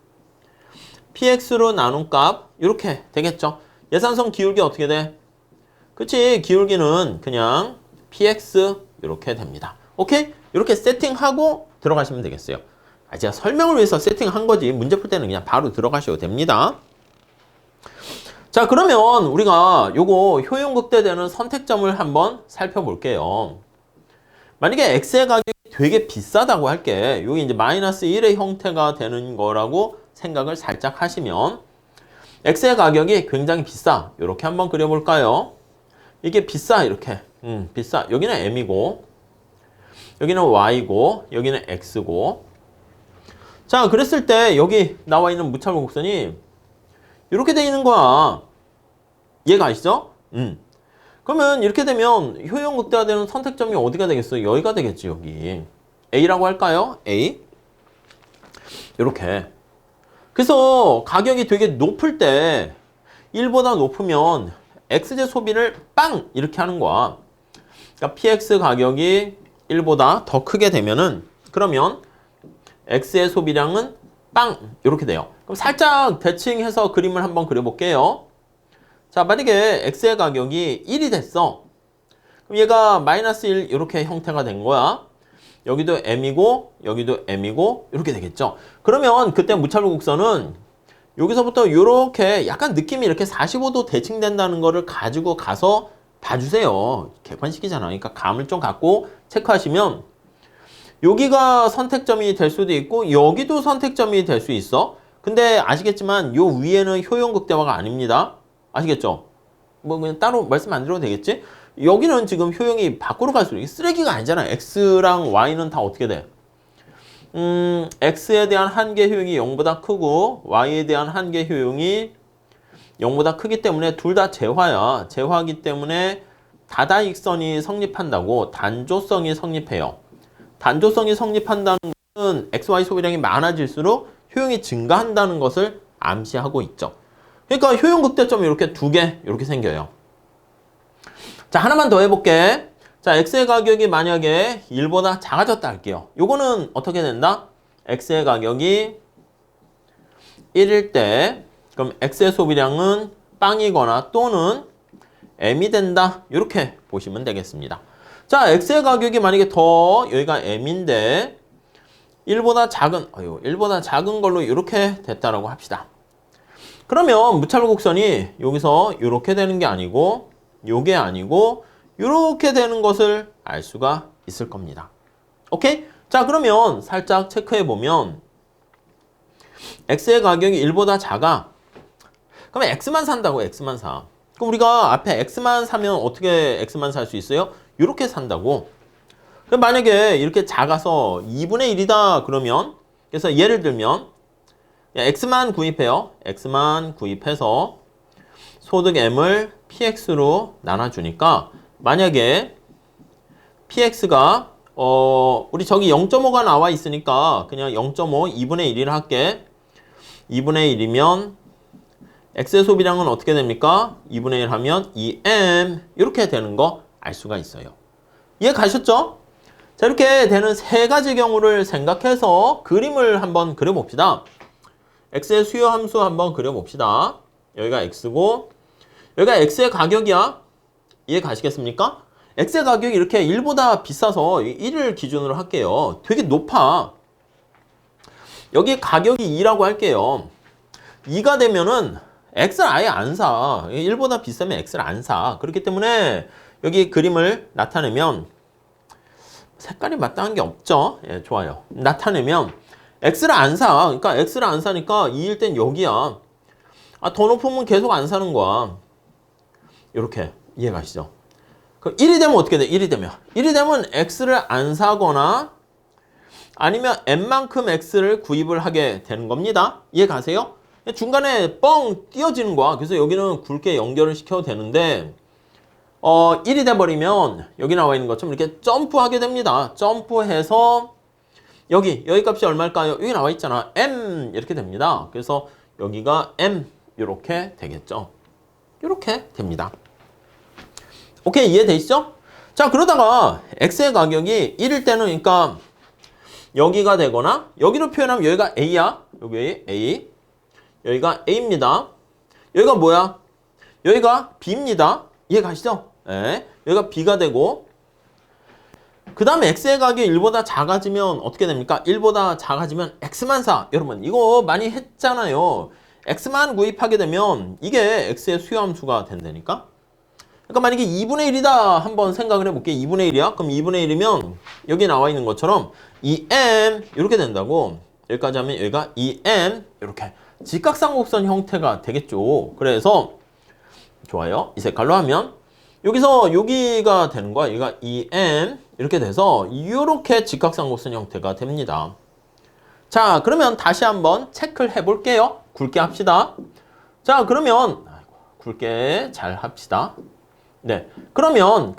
Speaker 1: px로 나눈 값 이렇게 되겠죠. 예산선 기울기 어떻게 돼? 그치? 기울기는 그냥 px 이렇게 됩니다. 오케이? 이렇게 세팅하고 들어가시면 되겠어요. 제가 설명을 위해서 세팅한 거지 문제 풀 때는 그냥 바로 들어가셔도 됩니다. 자, 그러면 우리가 요거 효용 극대되는 선택점을 한번 살펴볼게요. 만약에 x의 가격이 되게 비싸다고 할게. 여기 이제 마이너스 1의 형태가 되는 거라고 생각을 살짝 하시면 x의 가격이 굉장히 비싸. 이렇게 한번 그려볼까요? 이게 비싸 이렇게. 비싸. 여기는 m이고 여기는 y고 여기는 x고. 자, 그랬을 때 여기 나와 있는 무차별 곡선이 이렇게 돼 있는 거야. 이해가 가시죠? 그러면 이렇게 되면 효용 극대화되는 선택점이 어디가 되겠어요? 여기가 되겠지, 여기. A라고 할까요? A. 이렇게. 그래서 가격이 되게 높을 때 1보다 높으면 X제 소비를 빵! 이렇게 하는 거야. 그러니까 PX 가격이 1보다 더 크게 되면은 그러면 X의 소비량은 빵! 이렇게 돼요. 그럼 살짝 대칭해서 그림을 한번 그려볼게요. 자, 만약에 X의 가격이 1이 됐어. 그럼 얘가 마이너스 1 이렇게 형태가 된 거야. 여기도 M이고 여기도 M이고 이렇게 되겠죠. 그러면 그때 무차별 곡선은 여기서부터 이렇게 약간 느낌이 이렇게 45도 대칭된다는 거를 가지고 가서 봐주세요. 객관식이잖아. 그러니까 감을 좀 갖고 체크하시면 여기가 선택점이 될 수도 있고 여기도 선택점이 될 수 있어. 근데 아시겠지만 요 위에는 효용 극대화가 아닙니다. 아시겠죠? 뭐 그냥 따로 말씀 안 드려도 되겠지? 여기는 지금 효용이 밖으로 갈수록 이게 쓰레기가 아니잖아. x랑 y는 다 어떻게 돼? x에 대한 한계 효용이 0보다 크고 y에 대한 한계 효용이 0보다 크기 때문에 둘 다 재화야. 재화이기 때문에 다다익선이 성립한다고 단조성이 성립해요. 단조성이 성립한다는 것은 XY 소비량이 많아질수록 효용이 증가한다는 것을 암시하고 있죠. 그러니까 효용 극대점이 이렇게 두 개 이렇게 생겨요. 자, 하나만 더 해볼게. 자, X의 가격이 만약에 1보다 작아졌다 할게요. 요거는 어떻게 된다? X의 가격이 1일 때 그럼 X의 소비량은 빵이거나 또는 M이 된다. 이렇게 보시면 되겠습니다. 자, X의 가격이 만약에 더 여기가 M인데 1보다 작은 걸로 이렇게 됐다라고 합시다. 그러면 무차별 곡선이 여기서 이렇게 되는 게 아니고 요게 아니고 이렇게 되는 것을 알 수가 있을 겁니다. 오케이? 자, 그러면 살짝 체크해 보면 X의 가격이 1보다 작아. 그러면 X만 산다고 X만 사. 그럼 우리가 앞에 X만 사면 어떻게 X만 살 수 있어요? 이렇게 산다고. 그럼 만약에 이렇게 작아서 2분의 1이다 그러면 그래서 예를 들면 X만 구입해요. X만 구입해서 소득 M을 PX로 나눠주니까 만약에 PX가 우리 저기 0.5가 나와 있으니까 그냥 0.5 2분의 1이라 할게. 2분의 1이면 X의 소비량은 어떻게 됩니까? 2분의 1 하면 2M 이렇게 되는 거 알 수가 있어요. 이해 가셨죠? 자, 이렇게 되는 세 가지 경우를 생각해서 그림을 한번 그려봅시다. X의 수요 함수 한번 그려봅시다. 여기가 X고 여기가 X의 가격이야. 이해 가시겠습니까? X의 가격이 이렇게 1보다 비싸서 1을 기준으로 할게요. 되게 높아. 여기 가격이 2라고 할게요. 2가 되면은 X를 아예 안 사. 1보다 비싸면 X를 안 사. 그렇기 때문에 여기 그림을 나타내면 색깔이 마땅한 게 없죠. 예, 좋아요. 나타내면 X를 안 사. 그러니까 X를 안 사니까 2일 땐 여기야. 아, 더 높으면 계속 안 사는 거야. 이렇게 이해가시죠? 그럼 1이 되면 어떻게 돼? 1이 되면 X를 안 사거나 아니면 N만큼 X를 구입을 하게 되는 겁니다. 이해 가세요? 중간에 뻥 띄어지는 거야. 그래서 여기는 굵게 연결을 시켜도 되는데 1이 돼버리면 여기 나와 있는 것처럼 이렇게 점프하게 됩니다. 점프해서 여기 값이 얼마일까요? 여기 나와 있잖아. M 이렇게 됩니다. 그래서 여기가 M 이렇게 되겠죠. 이렇게 됩니다. 오케이, 이해되시죠? 자, 그러다가 X의 가격이 1일 때는 그러니까 여기가 되거나 여기로 표현하면 여기가 A야. 여기 A. 여기가 A입니다. 여기가 뭐야? 여기가 B입니다. 이해 가시죠? 네. 여기가 B가 되고 그 다음에 X의 가격이 1보다 작아지면 어떻게 됩니까? 1보다 작아지면 X만 사. 여러분 이거 많이 했잖아요. X만 구입하게 되면 이게 X의 수요함수가 된다니까? 그러니까 만약에 2분의 1이다 한번 생각을 해볼게요. 2분의 1이야? 그럼 2분의 1이면 여기 나와 있는 것처럼 2m 이렇게 된다고. 여기까지 하면 여기가 2m 이렇게 직각삼각선 형태가 되겠죠. 그래서 좋아요. 이 색깔로 하면 여기서 여기가 되는 거야. 여기가 2m 이렇게 돼서 이렇게 직각삼각선 형태가 됩니다. 자, 그러면 다시 한번 체크를 해볼게요. 굵게 합시다. 자, 그러면 굵게 잘 합시다. 네, 그러면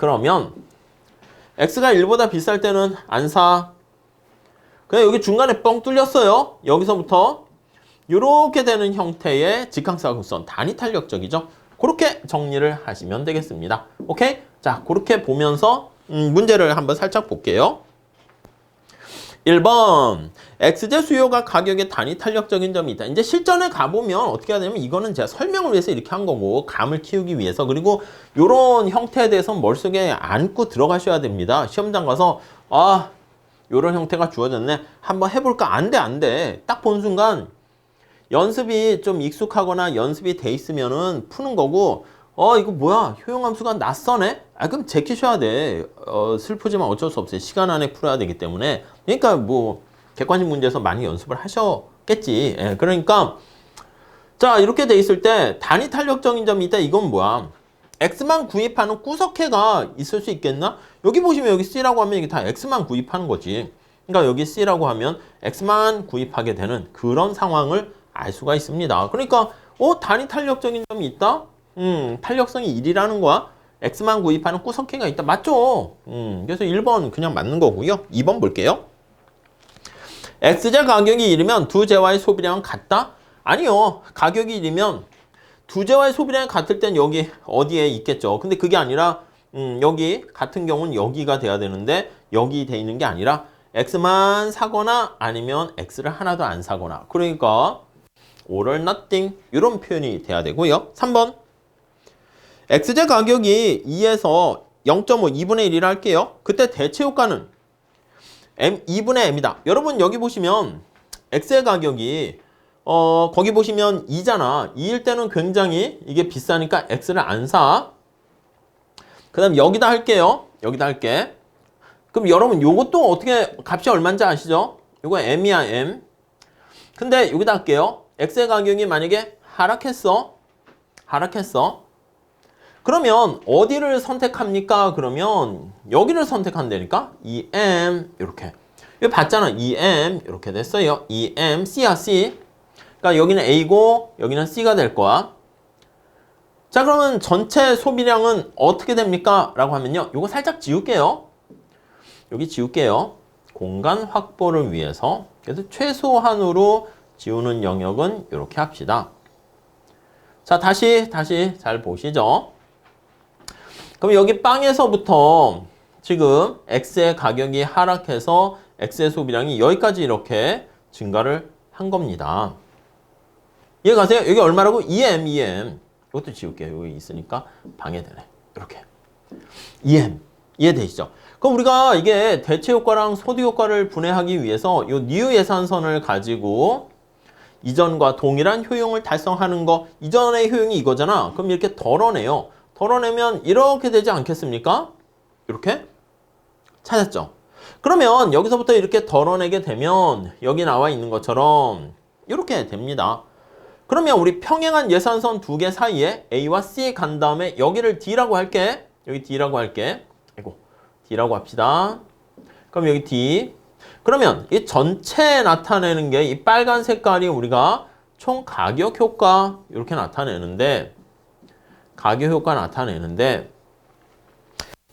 Speaker 1: X가 1보다 비쌀 때는 안 사. 그냥 여기 중간에 뻥 뚫렸어요. 여기서부터 이렇게 되는 형태의 직각삼각선, 단위 탄력적이죠. 그렇게 정리를 하시면 되겠습니다. 오케이? 자, 그렇게 보면서 문제를 한번 살짝 볼게요. 1번 X제 수요가 가격의 단위 탄력적인 점이 있다. 이제 실전에 가보면 어떻게 하냐면 이거는 제가 설명을 위해서 이렇게 한 거고 감을 키우기 위해서 그리고 이런 형태에 대해서 머릿속에 안고 들어가셔야 됩니다. 시험장 가서 이런 형태가 주어졌네. 한번 해볼까? 안 돼. 딱 본 순간 연습이 좀 익숙하거나 연습이 돼 있으면은 푸는 거고 이거 뭐야? 효용함수가 낯서네? 그럼 제끼셔야 돼. 슬프지만 어쩔 수 없어요. 시간 안에 풀어야 되기 때문에. 그러니까 뭐 객관식 문제에서 많이 연습을 하셨겠지. 예, 그러니까 자, 이렇게 돼 있을 때 단위 탄력적인 점이 있다. 이건 뭐야? X만 구입하는 구석해가 있을 수 있겠나? 여기 보시면 여기 C라고 하면 이게 다 X만 구입하는 거지. 그러니까 여기 C라고 하면 X만 구입하게 되는 그런 상황을 알 수가 있습니다. 그러니까 단위 탄력적인 점이 있다? 탄력성이 1이라는 거야. X만 구입하는 구석해가 있다. 맞죠? 그래서 1번 그냥 맞는 거고요. 2번 볼게요. X제 가격이 1이면 두 제와의 소비량은 같다? 아니요. 가격이 1이면 두 제와의 소비량이 같을 땐 여기 어디에 있겠죠. 근데 그게 아니라 여기 같은 경우는 여기가 돼야 되는데 여기 돼 있는 게 아니라 X만 사거나 아니면 X를 하나도 안 사거나. 그러니까 all or nothing 이런 표현이 돼야 되고요. 3번 X제 가격이 2에서 0.5, 2분의 1이라 할게요. 그때 대체 효과는 2분의 M이다. 여러분 여기 보시면 X의 가격이 거기 보시면 2잖아. 2일 때는 굉장히 이게 비싸니까 X를 안 사. 그 다음 여기다 할게요. 여기다 할게. 그럼 여러분 요것도 어떻게 값이 얼마인지 아시죠? 요거 M이야 M. 근데 여기다 할게요. X의 가격이 만약에 하락했어. 그러면 어디를 선택합니까? 그러면 여기를 선택한다니까? 2M 이렇게. 이거 봤잖아. 2M 이렇게 됐어요. 2M C야 C. 그러니까 여기는 A고 여기는 C가 될 거야. 자, 그러면 전체 소비량은 어떻게 됩니까? 라고 하면요. 이거 살짝 지울게요. 여기 지울게요. 공간 확보를 위해서. 그래서 최소한으로 지우는 영역은 이렇게 합시다. 자, 다시 잘 보시죠. 그럼 여기 빵에서부터 지금 X의 가격이 하락해서 X의 소비량이 여기까지 이렇게 증가를 한 겁니다. 이해 가세요? 여기 얼마라고? 2M. 이것도 지울게요. 여기 있으니까 방해되네. 이렇게. 2M. 이해되시죠? 그럼 우리가 이게 대체 효과랑 소득 효과를 분해하기 위해서 이 뉴 예산선을 가지고 이전과 동일한 효용을 달성하는 거, 이전의 효용이 이거잖아. 그럼 이렇게 덜어내요. 덜어내면 이렇게 되지 않겠습니까? 이렇게 찾았죠? 그러면 여기서부터 이렇게 덜어내게 되면 여기 나와 있는 것처럼 이렇게 됩니다. 그러면 우리 평행한 예산선 두 개 사이에 A와 C 간 다음에 여기를 D라고 할게. 여기 D라고 할게. 아이고, D라고 합시다. 그럼 여기 D. 그러면 이 전체 나타내는 게 이 빨간 색깔이 우리가 총 가격 효과 이렇게 나타내는데, 가격 효과 나타내는데,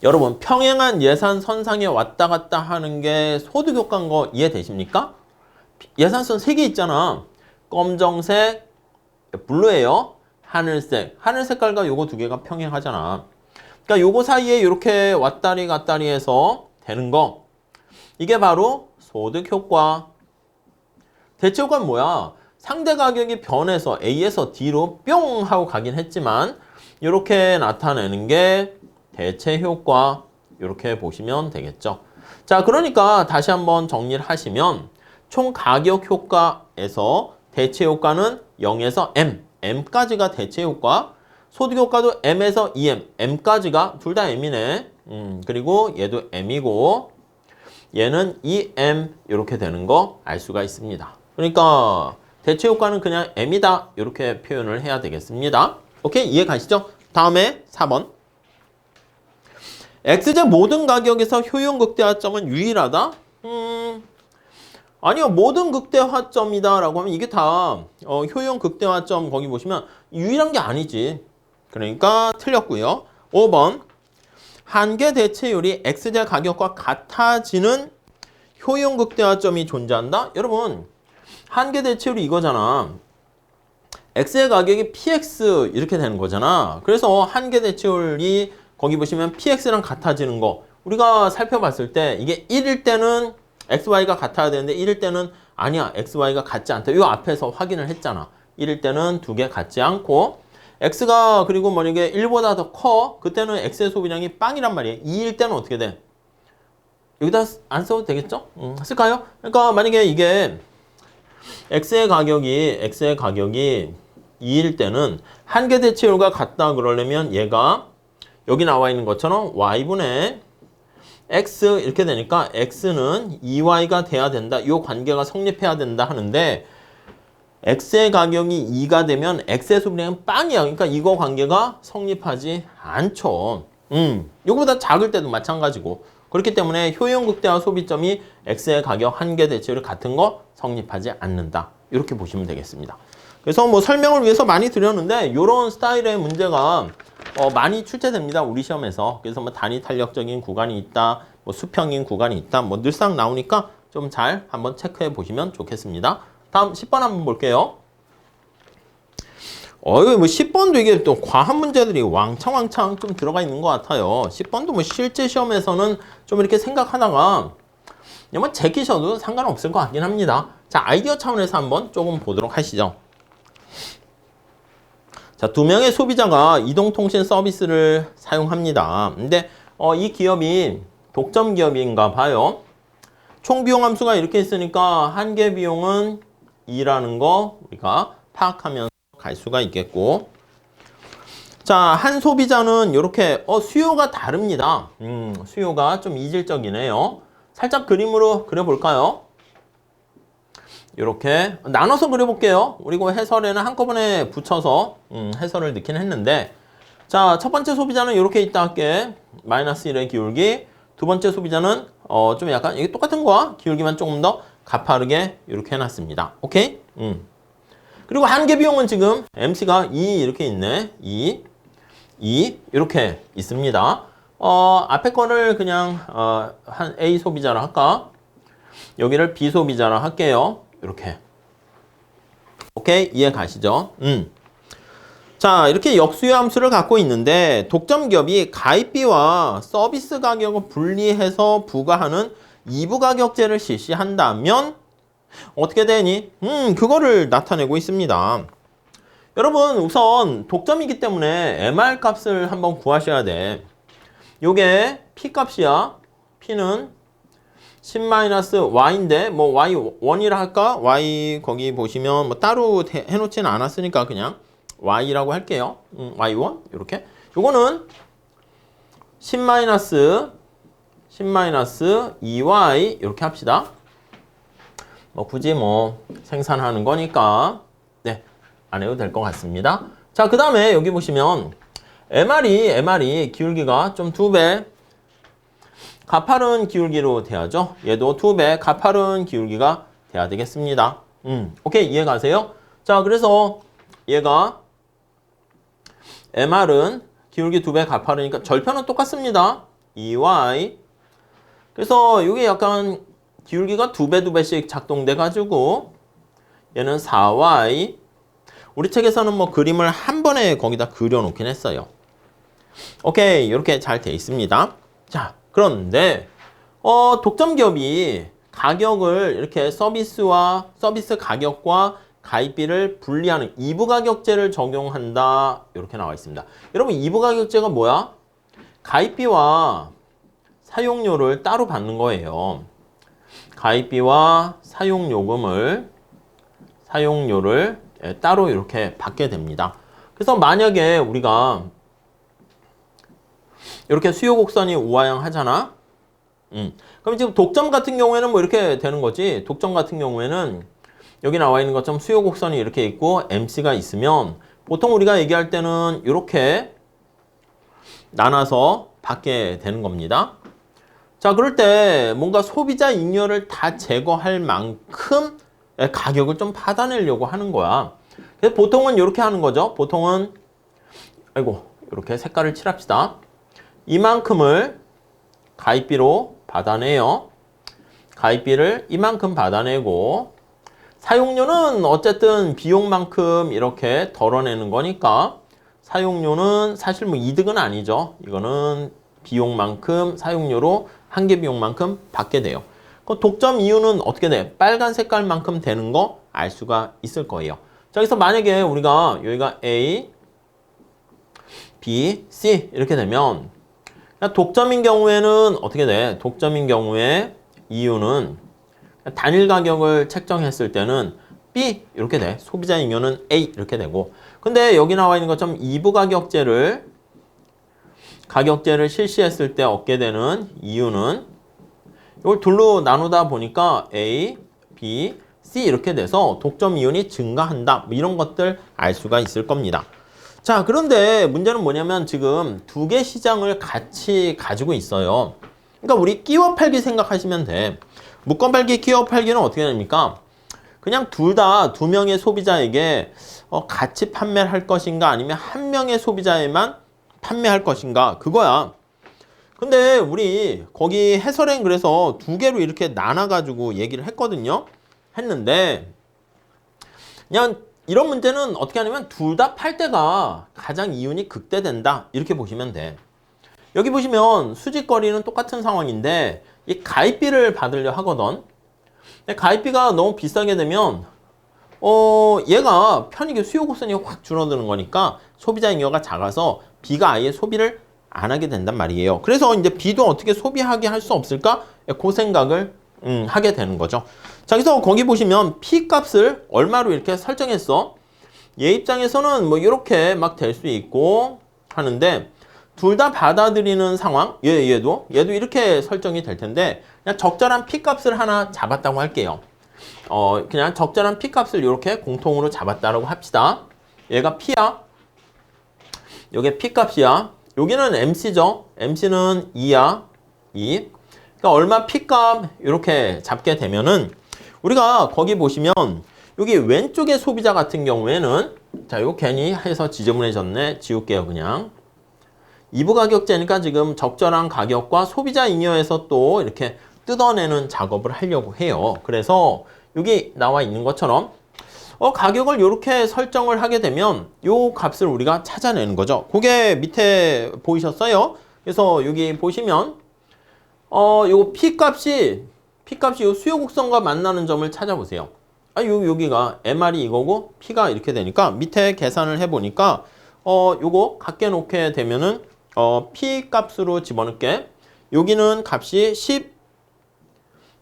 Speaker 1: 여러분 평행한 예산선상에 왔다 갔다 하는 게 소득 효과인 거 이해되십니까? 예산선 3개 있잖아. 검정색, 블루예요. 하늘색. 하늘 색깔과 요거 두 개가 평행하잖아. 그러니까 요거 사이에 이렇게 왔다리 갔다리 해서 되는 거. 이게 바로 소득 효과. 대체 효과는 뭐야? 상대 가격이 변해서 A에서 D로 뿅 하고 가긴 했지만 이렇게 나타내는 게 대체 효과. 이렇게 보시면 되겠죠. 자, 그러니까 다시 한번 정리를 하시면 총 가격 효과에서 대체 효과는 0에서 M, M까지가 대체 효과. 소득 효과도 M에서 EM, M까지가 둘 다 M이네. 그리고 얘도 M이고 얘는 EM 이렇게 되는 거 알 수가 있습니다. 그러니까 대체 효과는 그냥 M이다 이렇게 표현을 해야 되겠습니다. 오케이? 이해 가시죠? 다음에 4번. X제 모든 가격에서 효용 극대화점은 유일하다? 아니요. 모든 극대화점이다 라고 하면 이게 다 효용 극대화점 거기 보시면 유일한 게 아니지. 그러니까 틀렸고요. 5번. 한계 대체율이 X제 가격과 같아지는 효용 극대화점이 존재한다? 여러분, 한계 대체율이 이거잖아. X의 가격이 PX 이렇게 되는 거잖아. 그래서 한계 대체율이 거기 보시면 PX랑 같아지는 거. 우리가 살펴봤을 때 이게 1일 때는 XY가 같아야 되는데 1일 때는 아니야. XY가 같지 않다. 이 앞에서 확인을 했잖아. 1일 때는 두 개 같지 않고 X가 그리고 만약에 1보다 더 커. 그때는 X의 소비량이 빵이란 말이에요. 2일 때는 어떻게 돼? 여기다 안 써도 되겠죠? 쓸까요? 그러니까 만약에 이게 X의 가격이 2일 때는 한계 대체율과 같다 그러려면 얘가 여기 나와 있는 것처럼 Y분의 X 이렇게 되니까 X는 2Y가 돼야 된다. 이 관계가 성립해야 된다 하는데 X의 가격이 2가 되면 X의 소비량은 빵이야. 그러니까 이거 관계가 성립하지 않죠. 이거보다 작을 때도 마찬가지고. 그렇기 때문에 효용 극대화 소비점이 X의 가격 한계 대체율 같은 거 성립하지 않는다. 이렇게 보시면 되겠습니다. 그래서 뭐 설명을 위해서 많이 드렸는데 이런 스타일의 문제가 많이 출제됩니다. 우리 시험에서. 그래서 뭐 단위 탄력적인 구간이 있다, 뭐 수평인 구간이 있다, 뭐 늘상 나오니까 좀 잘 한번 체크해 보시면 좋겠습니다. 다음 10번 한번 볼게요. 뭐 10번도 이게 또 과한 문제들이 왕창 좀 들어가 있는 것 같아요. 10번도 뭐 실제 시험에서는 좀 이렇게 생각하다가 뭐 제끼셔도 상관없을 것 같긴 합니다. 자, 아이디어 차원에서 한번 조금 보도록 하시죠. 자, 2명의 소비자가 이동통신 서비스를 사용합니다. 근데 이 기업이 독점 기업인가 봐요. 총 비용 함수가 이렇게 있으니까 한계 비용은 2라는 거 우리가 파악하면서 갈 수가 있겠고. 자, 한 소비자는 이렇게 수요가 다릅니다. 수요가 좀 이질적이네요. 살짝 그림으로 그려볼까요? 이렇게 나눠서 그려볼게요. 그리고 해설에는 한꺼번에 붙여서 해설을 넣긴 했는데, 자, 첫 번째 소비자는 이렇게 있다 할게. 마이너스 1의 기울기. 두 번째 소비자는 좀 약간 이게 똑같은 거야. 기울기만 조금 더 가파르게 이렇게 해놨습니다. 오케이? 그리고 한계 비용은 지금 MC가 2 이렇게 있네. 2 이렇게 있습니다. 앞에 거를 그냥 한 A 소비자로 할까? 여기를 B 소비자로 할게요. 이렇게. 오케이? 이해 가시죠? 자, 이렇게 역수요 함수를 갖고 있는데 독점 기업이 가입비와 서비스 가격을 분리해서 부과하는 이부가격제를 실시한다면 어떻게 되니? 그거를 나타내고 있습니다. 여러분, 우선 독점이기 때문에 MR 값을 한번 구하셔야 돼. 요게 P 값이야. P는 10-y인데 뭐 y1이라 할까? y 거기 보시면 뭐 따로 해놓지는 않았으니까 그냥 y라고 할게요. y1 이렇게. 요거는 10-2y 이렇게 합시다. 뭐 굳이 뭐 생산하는 거니까 네, 안 해도 될 것 같습니다. 자, 그 다음에 여기 보시면 MR이 기울기가 좀 2배 가파른 기울기로 돼야죠. 얘도 2배 가파른 기울기가 돼야 되겠습니다. 오케이, 이해 가세요? 자, 그래서 얘가 MR은 기울기 2배 가파르니까 절편은 똑같습니다. 2y. 그래서 이게 약간 기울기가 2배씩 작동돼가지고 얘는 4y. 우리 책에서는 뭐 그림을 한 번에 거기다 그려놓긴 했어요. 오케이, 이렇게 잘 돼 있습니다. 자, 그런데 독점 기업이 가격을 이렇게 서비스 가격과 가입비를 분리하는 이부가격제를 적용한다. 이렇게 나와 있습니다. 여러분, 이부가격제가 뭐야? 가입비와 사용료를 따로 받는 거예요. 가입비와 사용료를 따로 이렇게 받게 됩니다. 그래서 만약에 우리가 이렇게 수요 곡선이 우하향 하잖아. 그럼 지금 독점 같은 경우에는 뭐 이렇게 되는 거지. 독점 같은 경우에는 여기 나와 있는 것처럼 수요 곡선이 이렇게 있고 MC가 있으면 보통 우리가 얘기할 때는 이렇게 나눠서 받게 되는 겁니다. 자, 그럴 때 뭔가 소비자 잉여를 다 제거할 만큼 가격을 좀 받아내려고 하는 거야. 그래서 보통은 이렇게 하는 거죠. 보통은 이렇게 색깔을 칠합시다. 이만큼을 가입비로 받아내요. 가입비를 이만큼 받아내고 사용료는 어쨌든 비용만큼 이렇게 덜어내는 거니까 사용료는 사실 뭐 이득은 아니죠. 이거는 비용만큼 사용료로 한계 비용만큼 받게 돼요. 그 독점 이유는 어떻게 돼? 빨간 색깔만큼 되는 거 알 수가 있을 거예요. 자, 그래서 만약에 우리가 여기가 A, B, C 이렇게 되면 독점인 경우에는 어떻게 돼? 독점인 경우에 이유는 단일 가격을 책정했을 때는 B 이렇게 돼. 소비자 잉여는 A 이렇게 되고. 근데 여기 나와 있는 것처럼 이부 가격제를 실시했을 때 얻게 되는 이유는 이걸 둘로 나누다 보니까 A, B, C 이렇게 돼서 독점 이윤이 증가한다. 뭐 이런 것들 알 수가 있을 겁니다. 자, 그런데 문제는 뭐냐면 지금 두 개 시장을 같이 가지고 있어요. 그러니까 우리 끼워 팔기 생각하시면 돼. 묶어 팔기, 끼워 팔기는 어떻게 됩니까? 그냥 둘 다 두 명의 소비자에게 같이 판매를 할 것인가 아니면 한 명의 소비자에만 판매할 것인가 그거야. 근데 우리 거기 해설엔 그래서 두 개로 이렇게 나눠가지고 얘기를 했는데 그냥 이런 문제는 어떻게 하냐면 둘 다 팔 때가 가장 이윤이 극대된다 이렇게 보시면 돼. 여기 보시면 수직거리는 똑같은 상황인데 이 가입비를 받으려 하거든. 근데 가입비가 너무 비싸게 되면 얘가 편익의 수요 곡선이 확 줄어드는 거니까 소비자 잉여가 작아서 B가 아예 소비를 안 하게 된단 말이에요. 그래서 이제 B도 어떻게 소비하게 할 수 없을까? 그 생각을 하게 되는 거죠. 자, 그래서 거기 보시면 P 값을 얼마로 이렇게 설정했어. 얘 입장에서는 뭐 이렇게 막 될 수 있고 하는데 둘 다 받아들이는 상황, 얘도 이렇게 설정이 될 텐데 그냥 적절한 P 값을 하나 잡았다고 할게요. 그냥 적절한 P 값을 이렇게 공통으로 잡았다라고 합시다. 얘가 P야. 요게 P 값이야. 여기는 MC죠. MC는 2야. 2. 그러니까 얼마 P 값 이렇게 잡게 되면은 우리가 거기 보시면 여기 왼쪽의 소비자 같은 경우에는 자, 이거 괜히 해서 지저분해졌네. 지울게요, 그냥. 이부가격제니까 지금 적절한 가격과 소비자 잉여에서 또 이렇게 뜯어내는 작업을 하려고 해요. 그래서 여기 나와 있는 것처럼 가격을 이렇게 설정을 하게 되면 요 값을 우리가 찾아내는 거죠. 그게 밑에 보이셨어요? 그래서 여기 보시면 요 P 값이 요 수요 곡선과 만나는 점을 찾아보세요. 여기가 MR이 이거고 P가 이렇게 되니까 밑에 계산을 해보니까 요거 갖게 놓게 되면은 P 값으로 집어넣게 여기는 값이 10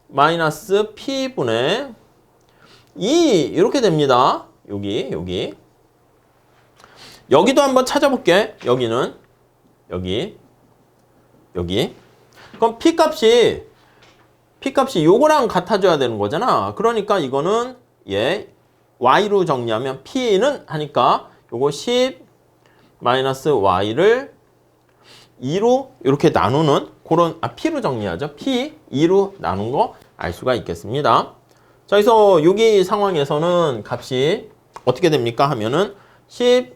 Speaker 1: 마이너스 P분의 2 이렇게 됩니다. 여기. 여기도 한번 찾아볼게. 여기는 여기. 그럼 P값이 요거랑 같아져야 되는 거잖아. 그러니까 이거는 Y로 정리하면 P는 하니까 요거 10 마이너스 Y를 2로 이렇게 나누는 그런 P로 정리하죠. P 2로 나눈 거 알 수가 있겠습니다. 자, 그래서 여기 상황에서는 값이 어떻게 됩니까? 하면은 10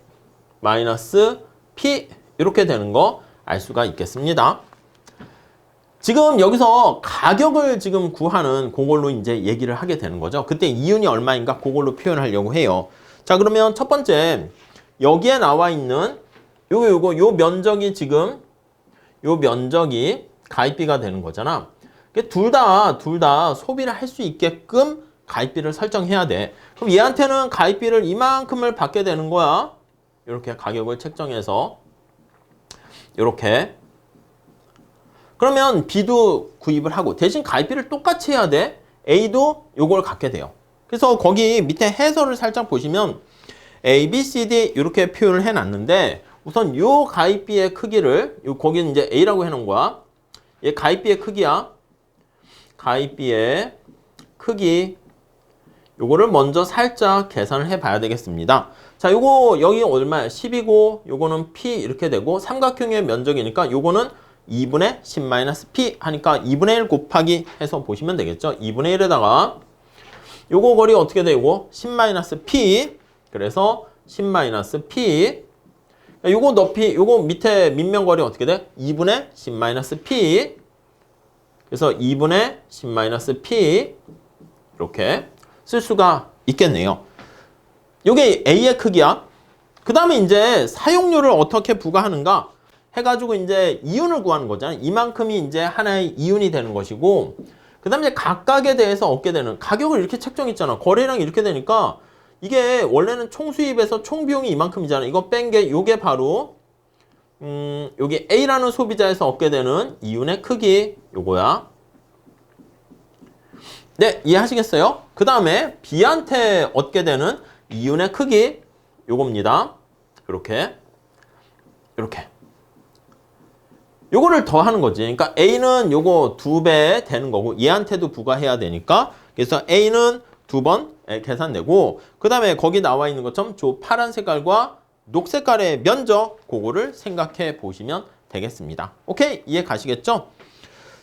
Speaker 1: 마이너스 P 이렇게 되는 거 알 수가 있겠습니다. 지금 여기서 가격을 지금 구하는 그걸로 이제 얘기를 하게 되는 거죠. 그때 이윤이 얼마인가 그걸로 표현하려고 해요. 자, 그러면 첫 번째 여기에 나와 있는 요 면적이 지금 요 면적이 가입비가 되는 거잖아. 둘 다 소비를 할 수 있게끔 가입비를 설정해야 돼. 그럼 얘한테는 가입비를 이만큼을 받게 되는 거야. 이렇게 가격을 책정해서 이렇게. 그러면 B도 구입을 하고 대신 가입비를 똑같이 해야 돼. A도 요걸 갖게 돼요. 그래서 거기 밑에 해설을 살짝 보시면 A, B, C, D 이렇게 표현을 해놨는데 우선 요 가입비의 크기를 거기는 이제 A라고 해놓은 거야. 얘 가입비의 크기야. 가입비의 크기 요거를 먼저 살짝 계산을 해 봐야 되겠습니다. 자, 요거 여기 얼마야? 10이고 요거는 P 이렇게 되고 삼각형의 면적이니까 요거는 2분의 10-P 하니까 2분의 1 곱하기 해서 보시면 되겠죠. 2분의 1에다가 요거 거리 어떻게 되고 10-P 그래서 10-P 요거 높이 요거 밑에 밑면거리 어떻게 돼? 2분의 10-P 그래서 2분의 10-P 이렇게 쓸 수가 있겠네요. 요게 A의 크기야. 그 다음에 이제 사용료를 어떻게 부과하는가 해가지고 이제 이윤을 구하는 거잖아요. 이만큼이 이제 하나의 이윤이 되는 것이고 그 다음에 이제 각각에 대해서 얻게 되는 가격을 이렇게 책정했잖아. 거래량이 이렇게 되니까 이게 원래는 총 수입에서 총 비용이 이만큼이잖아. 이거 뺀 게 요게 바로 여기 A라는 소비자에서 얻게 되는 이윤의 크기 요거야. 네, 이해하시겠어요? 그 다음에 B한테 얻게 되는 이윤의 크기 요겁니다. 이렇게 요거를 더 하는 거지. 그러니까 A는 요거 2배 되는 거고 얘한테도 부과해야 되니까 그래서 A는 2번 계산되고 그 다음에 거기 나와 있는 것처럼 저 파란 색깔과 녹색깔의 면적 그거를 생각해 보시면 되겠습니다. 오케이? 이해 가시겠죠?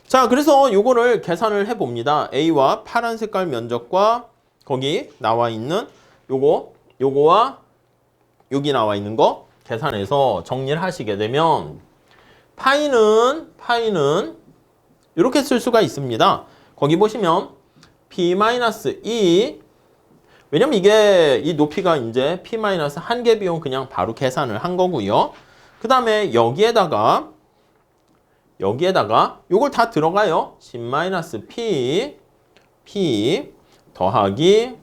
Speaker 1: 자, 그래서 요거를 계산을 해 봅니다. A와 파란 색깔 면적과 거기 나와 있는 요거와 여기 나와 있는 거 계산해서 정리를 하시게 되면 파이는 이렇게 쓸 수가 있습니다. 거기 보시면 P-2 왜냐면 이게 이 높이가 이제 P-1개 비용 그냥 바로 계산을 한 거고요. 그 다음에 여기에다가 요걸 다 들어가요. 10-P 더하기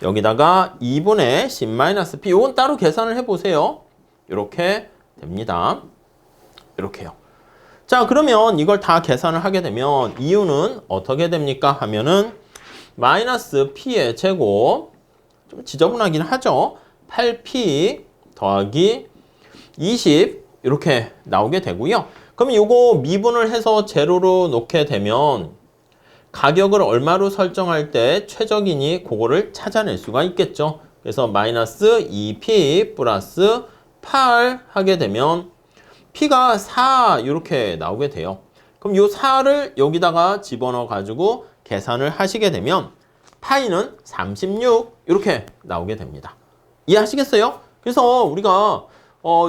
Speaker 1: 여기다가 2분의 10-P 요건 따로 계산을 해보세요. 이렇게 됩니다. 이렇게요. 자, 그러면 이걸 다 계산을 하게 되면 이유는 어떻게 됩니까? 하면은 마이너스 P의 제곱 좀 지저분하긴 하죠. 8P 더하기 20 이렇게 나오게 되고요. 그럼 요거 미분을 해서 제로로 놓게 되면 가격을 얼마로 설정할 때 최적이니 그거를 찾아낼 수가 있겠죠. 그래서 마이너스 2P 플러스 8 하게 되면 P가 4 이렇게 나오게 돼요. 그럼 요 4를 여기다가 집어넣어 가지고 계산을 하시게 되면 파이는 36 이렇게 나오게 됩니다. 이해하시겠어요? 그래서 우리가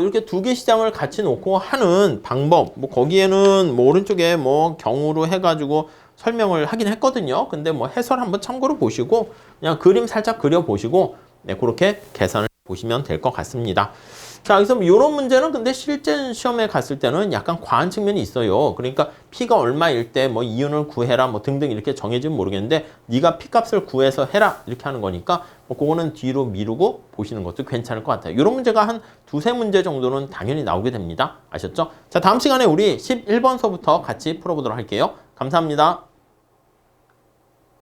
Speaker 1: 이렇게 두 개 시장을 같이 놓고 하는 방법 뭐 거기에는 뭐 오른쪽에 뭐 경우로 해가지고 설명을 하긴 했거든요. 근데 뭐 해설 한번 참고로 보시고 그냥 그림 살짝 그려 보시고 네, 그렇게 계산을 보시면 될 것 같습니다. 자, 그래서 이런 문제는 근데 실제 시험에 갔을 때는 약간 과한 측면이 있어요. 그러니까 P가 얼마일 때 뭐 이윤을 구해라 뭐 등등 이렇게 정해지면 모르겠는데 네가 P값을 구해서 해라 이렇게 하는 거니까 뭐 그거는 뒤로 미루고 보시는 것도 괜찮을 것 같아요. 이런 문제가 한 두세 문제 정도는 당연히 나오게 됩니다. 아셨죠? 자, 다음 시간에 우리 11번서부터 같이 풀어보도록 할게요. 감사합니다.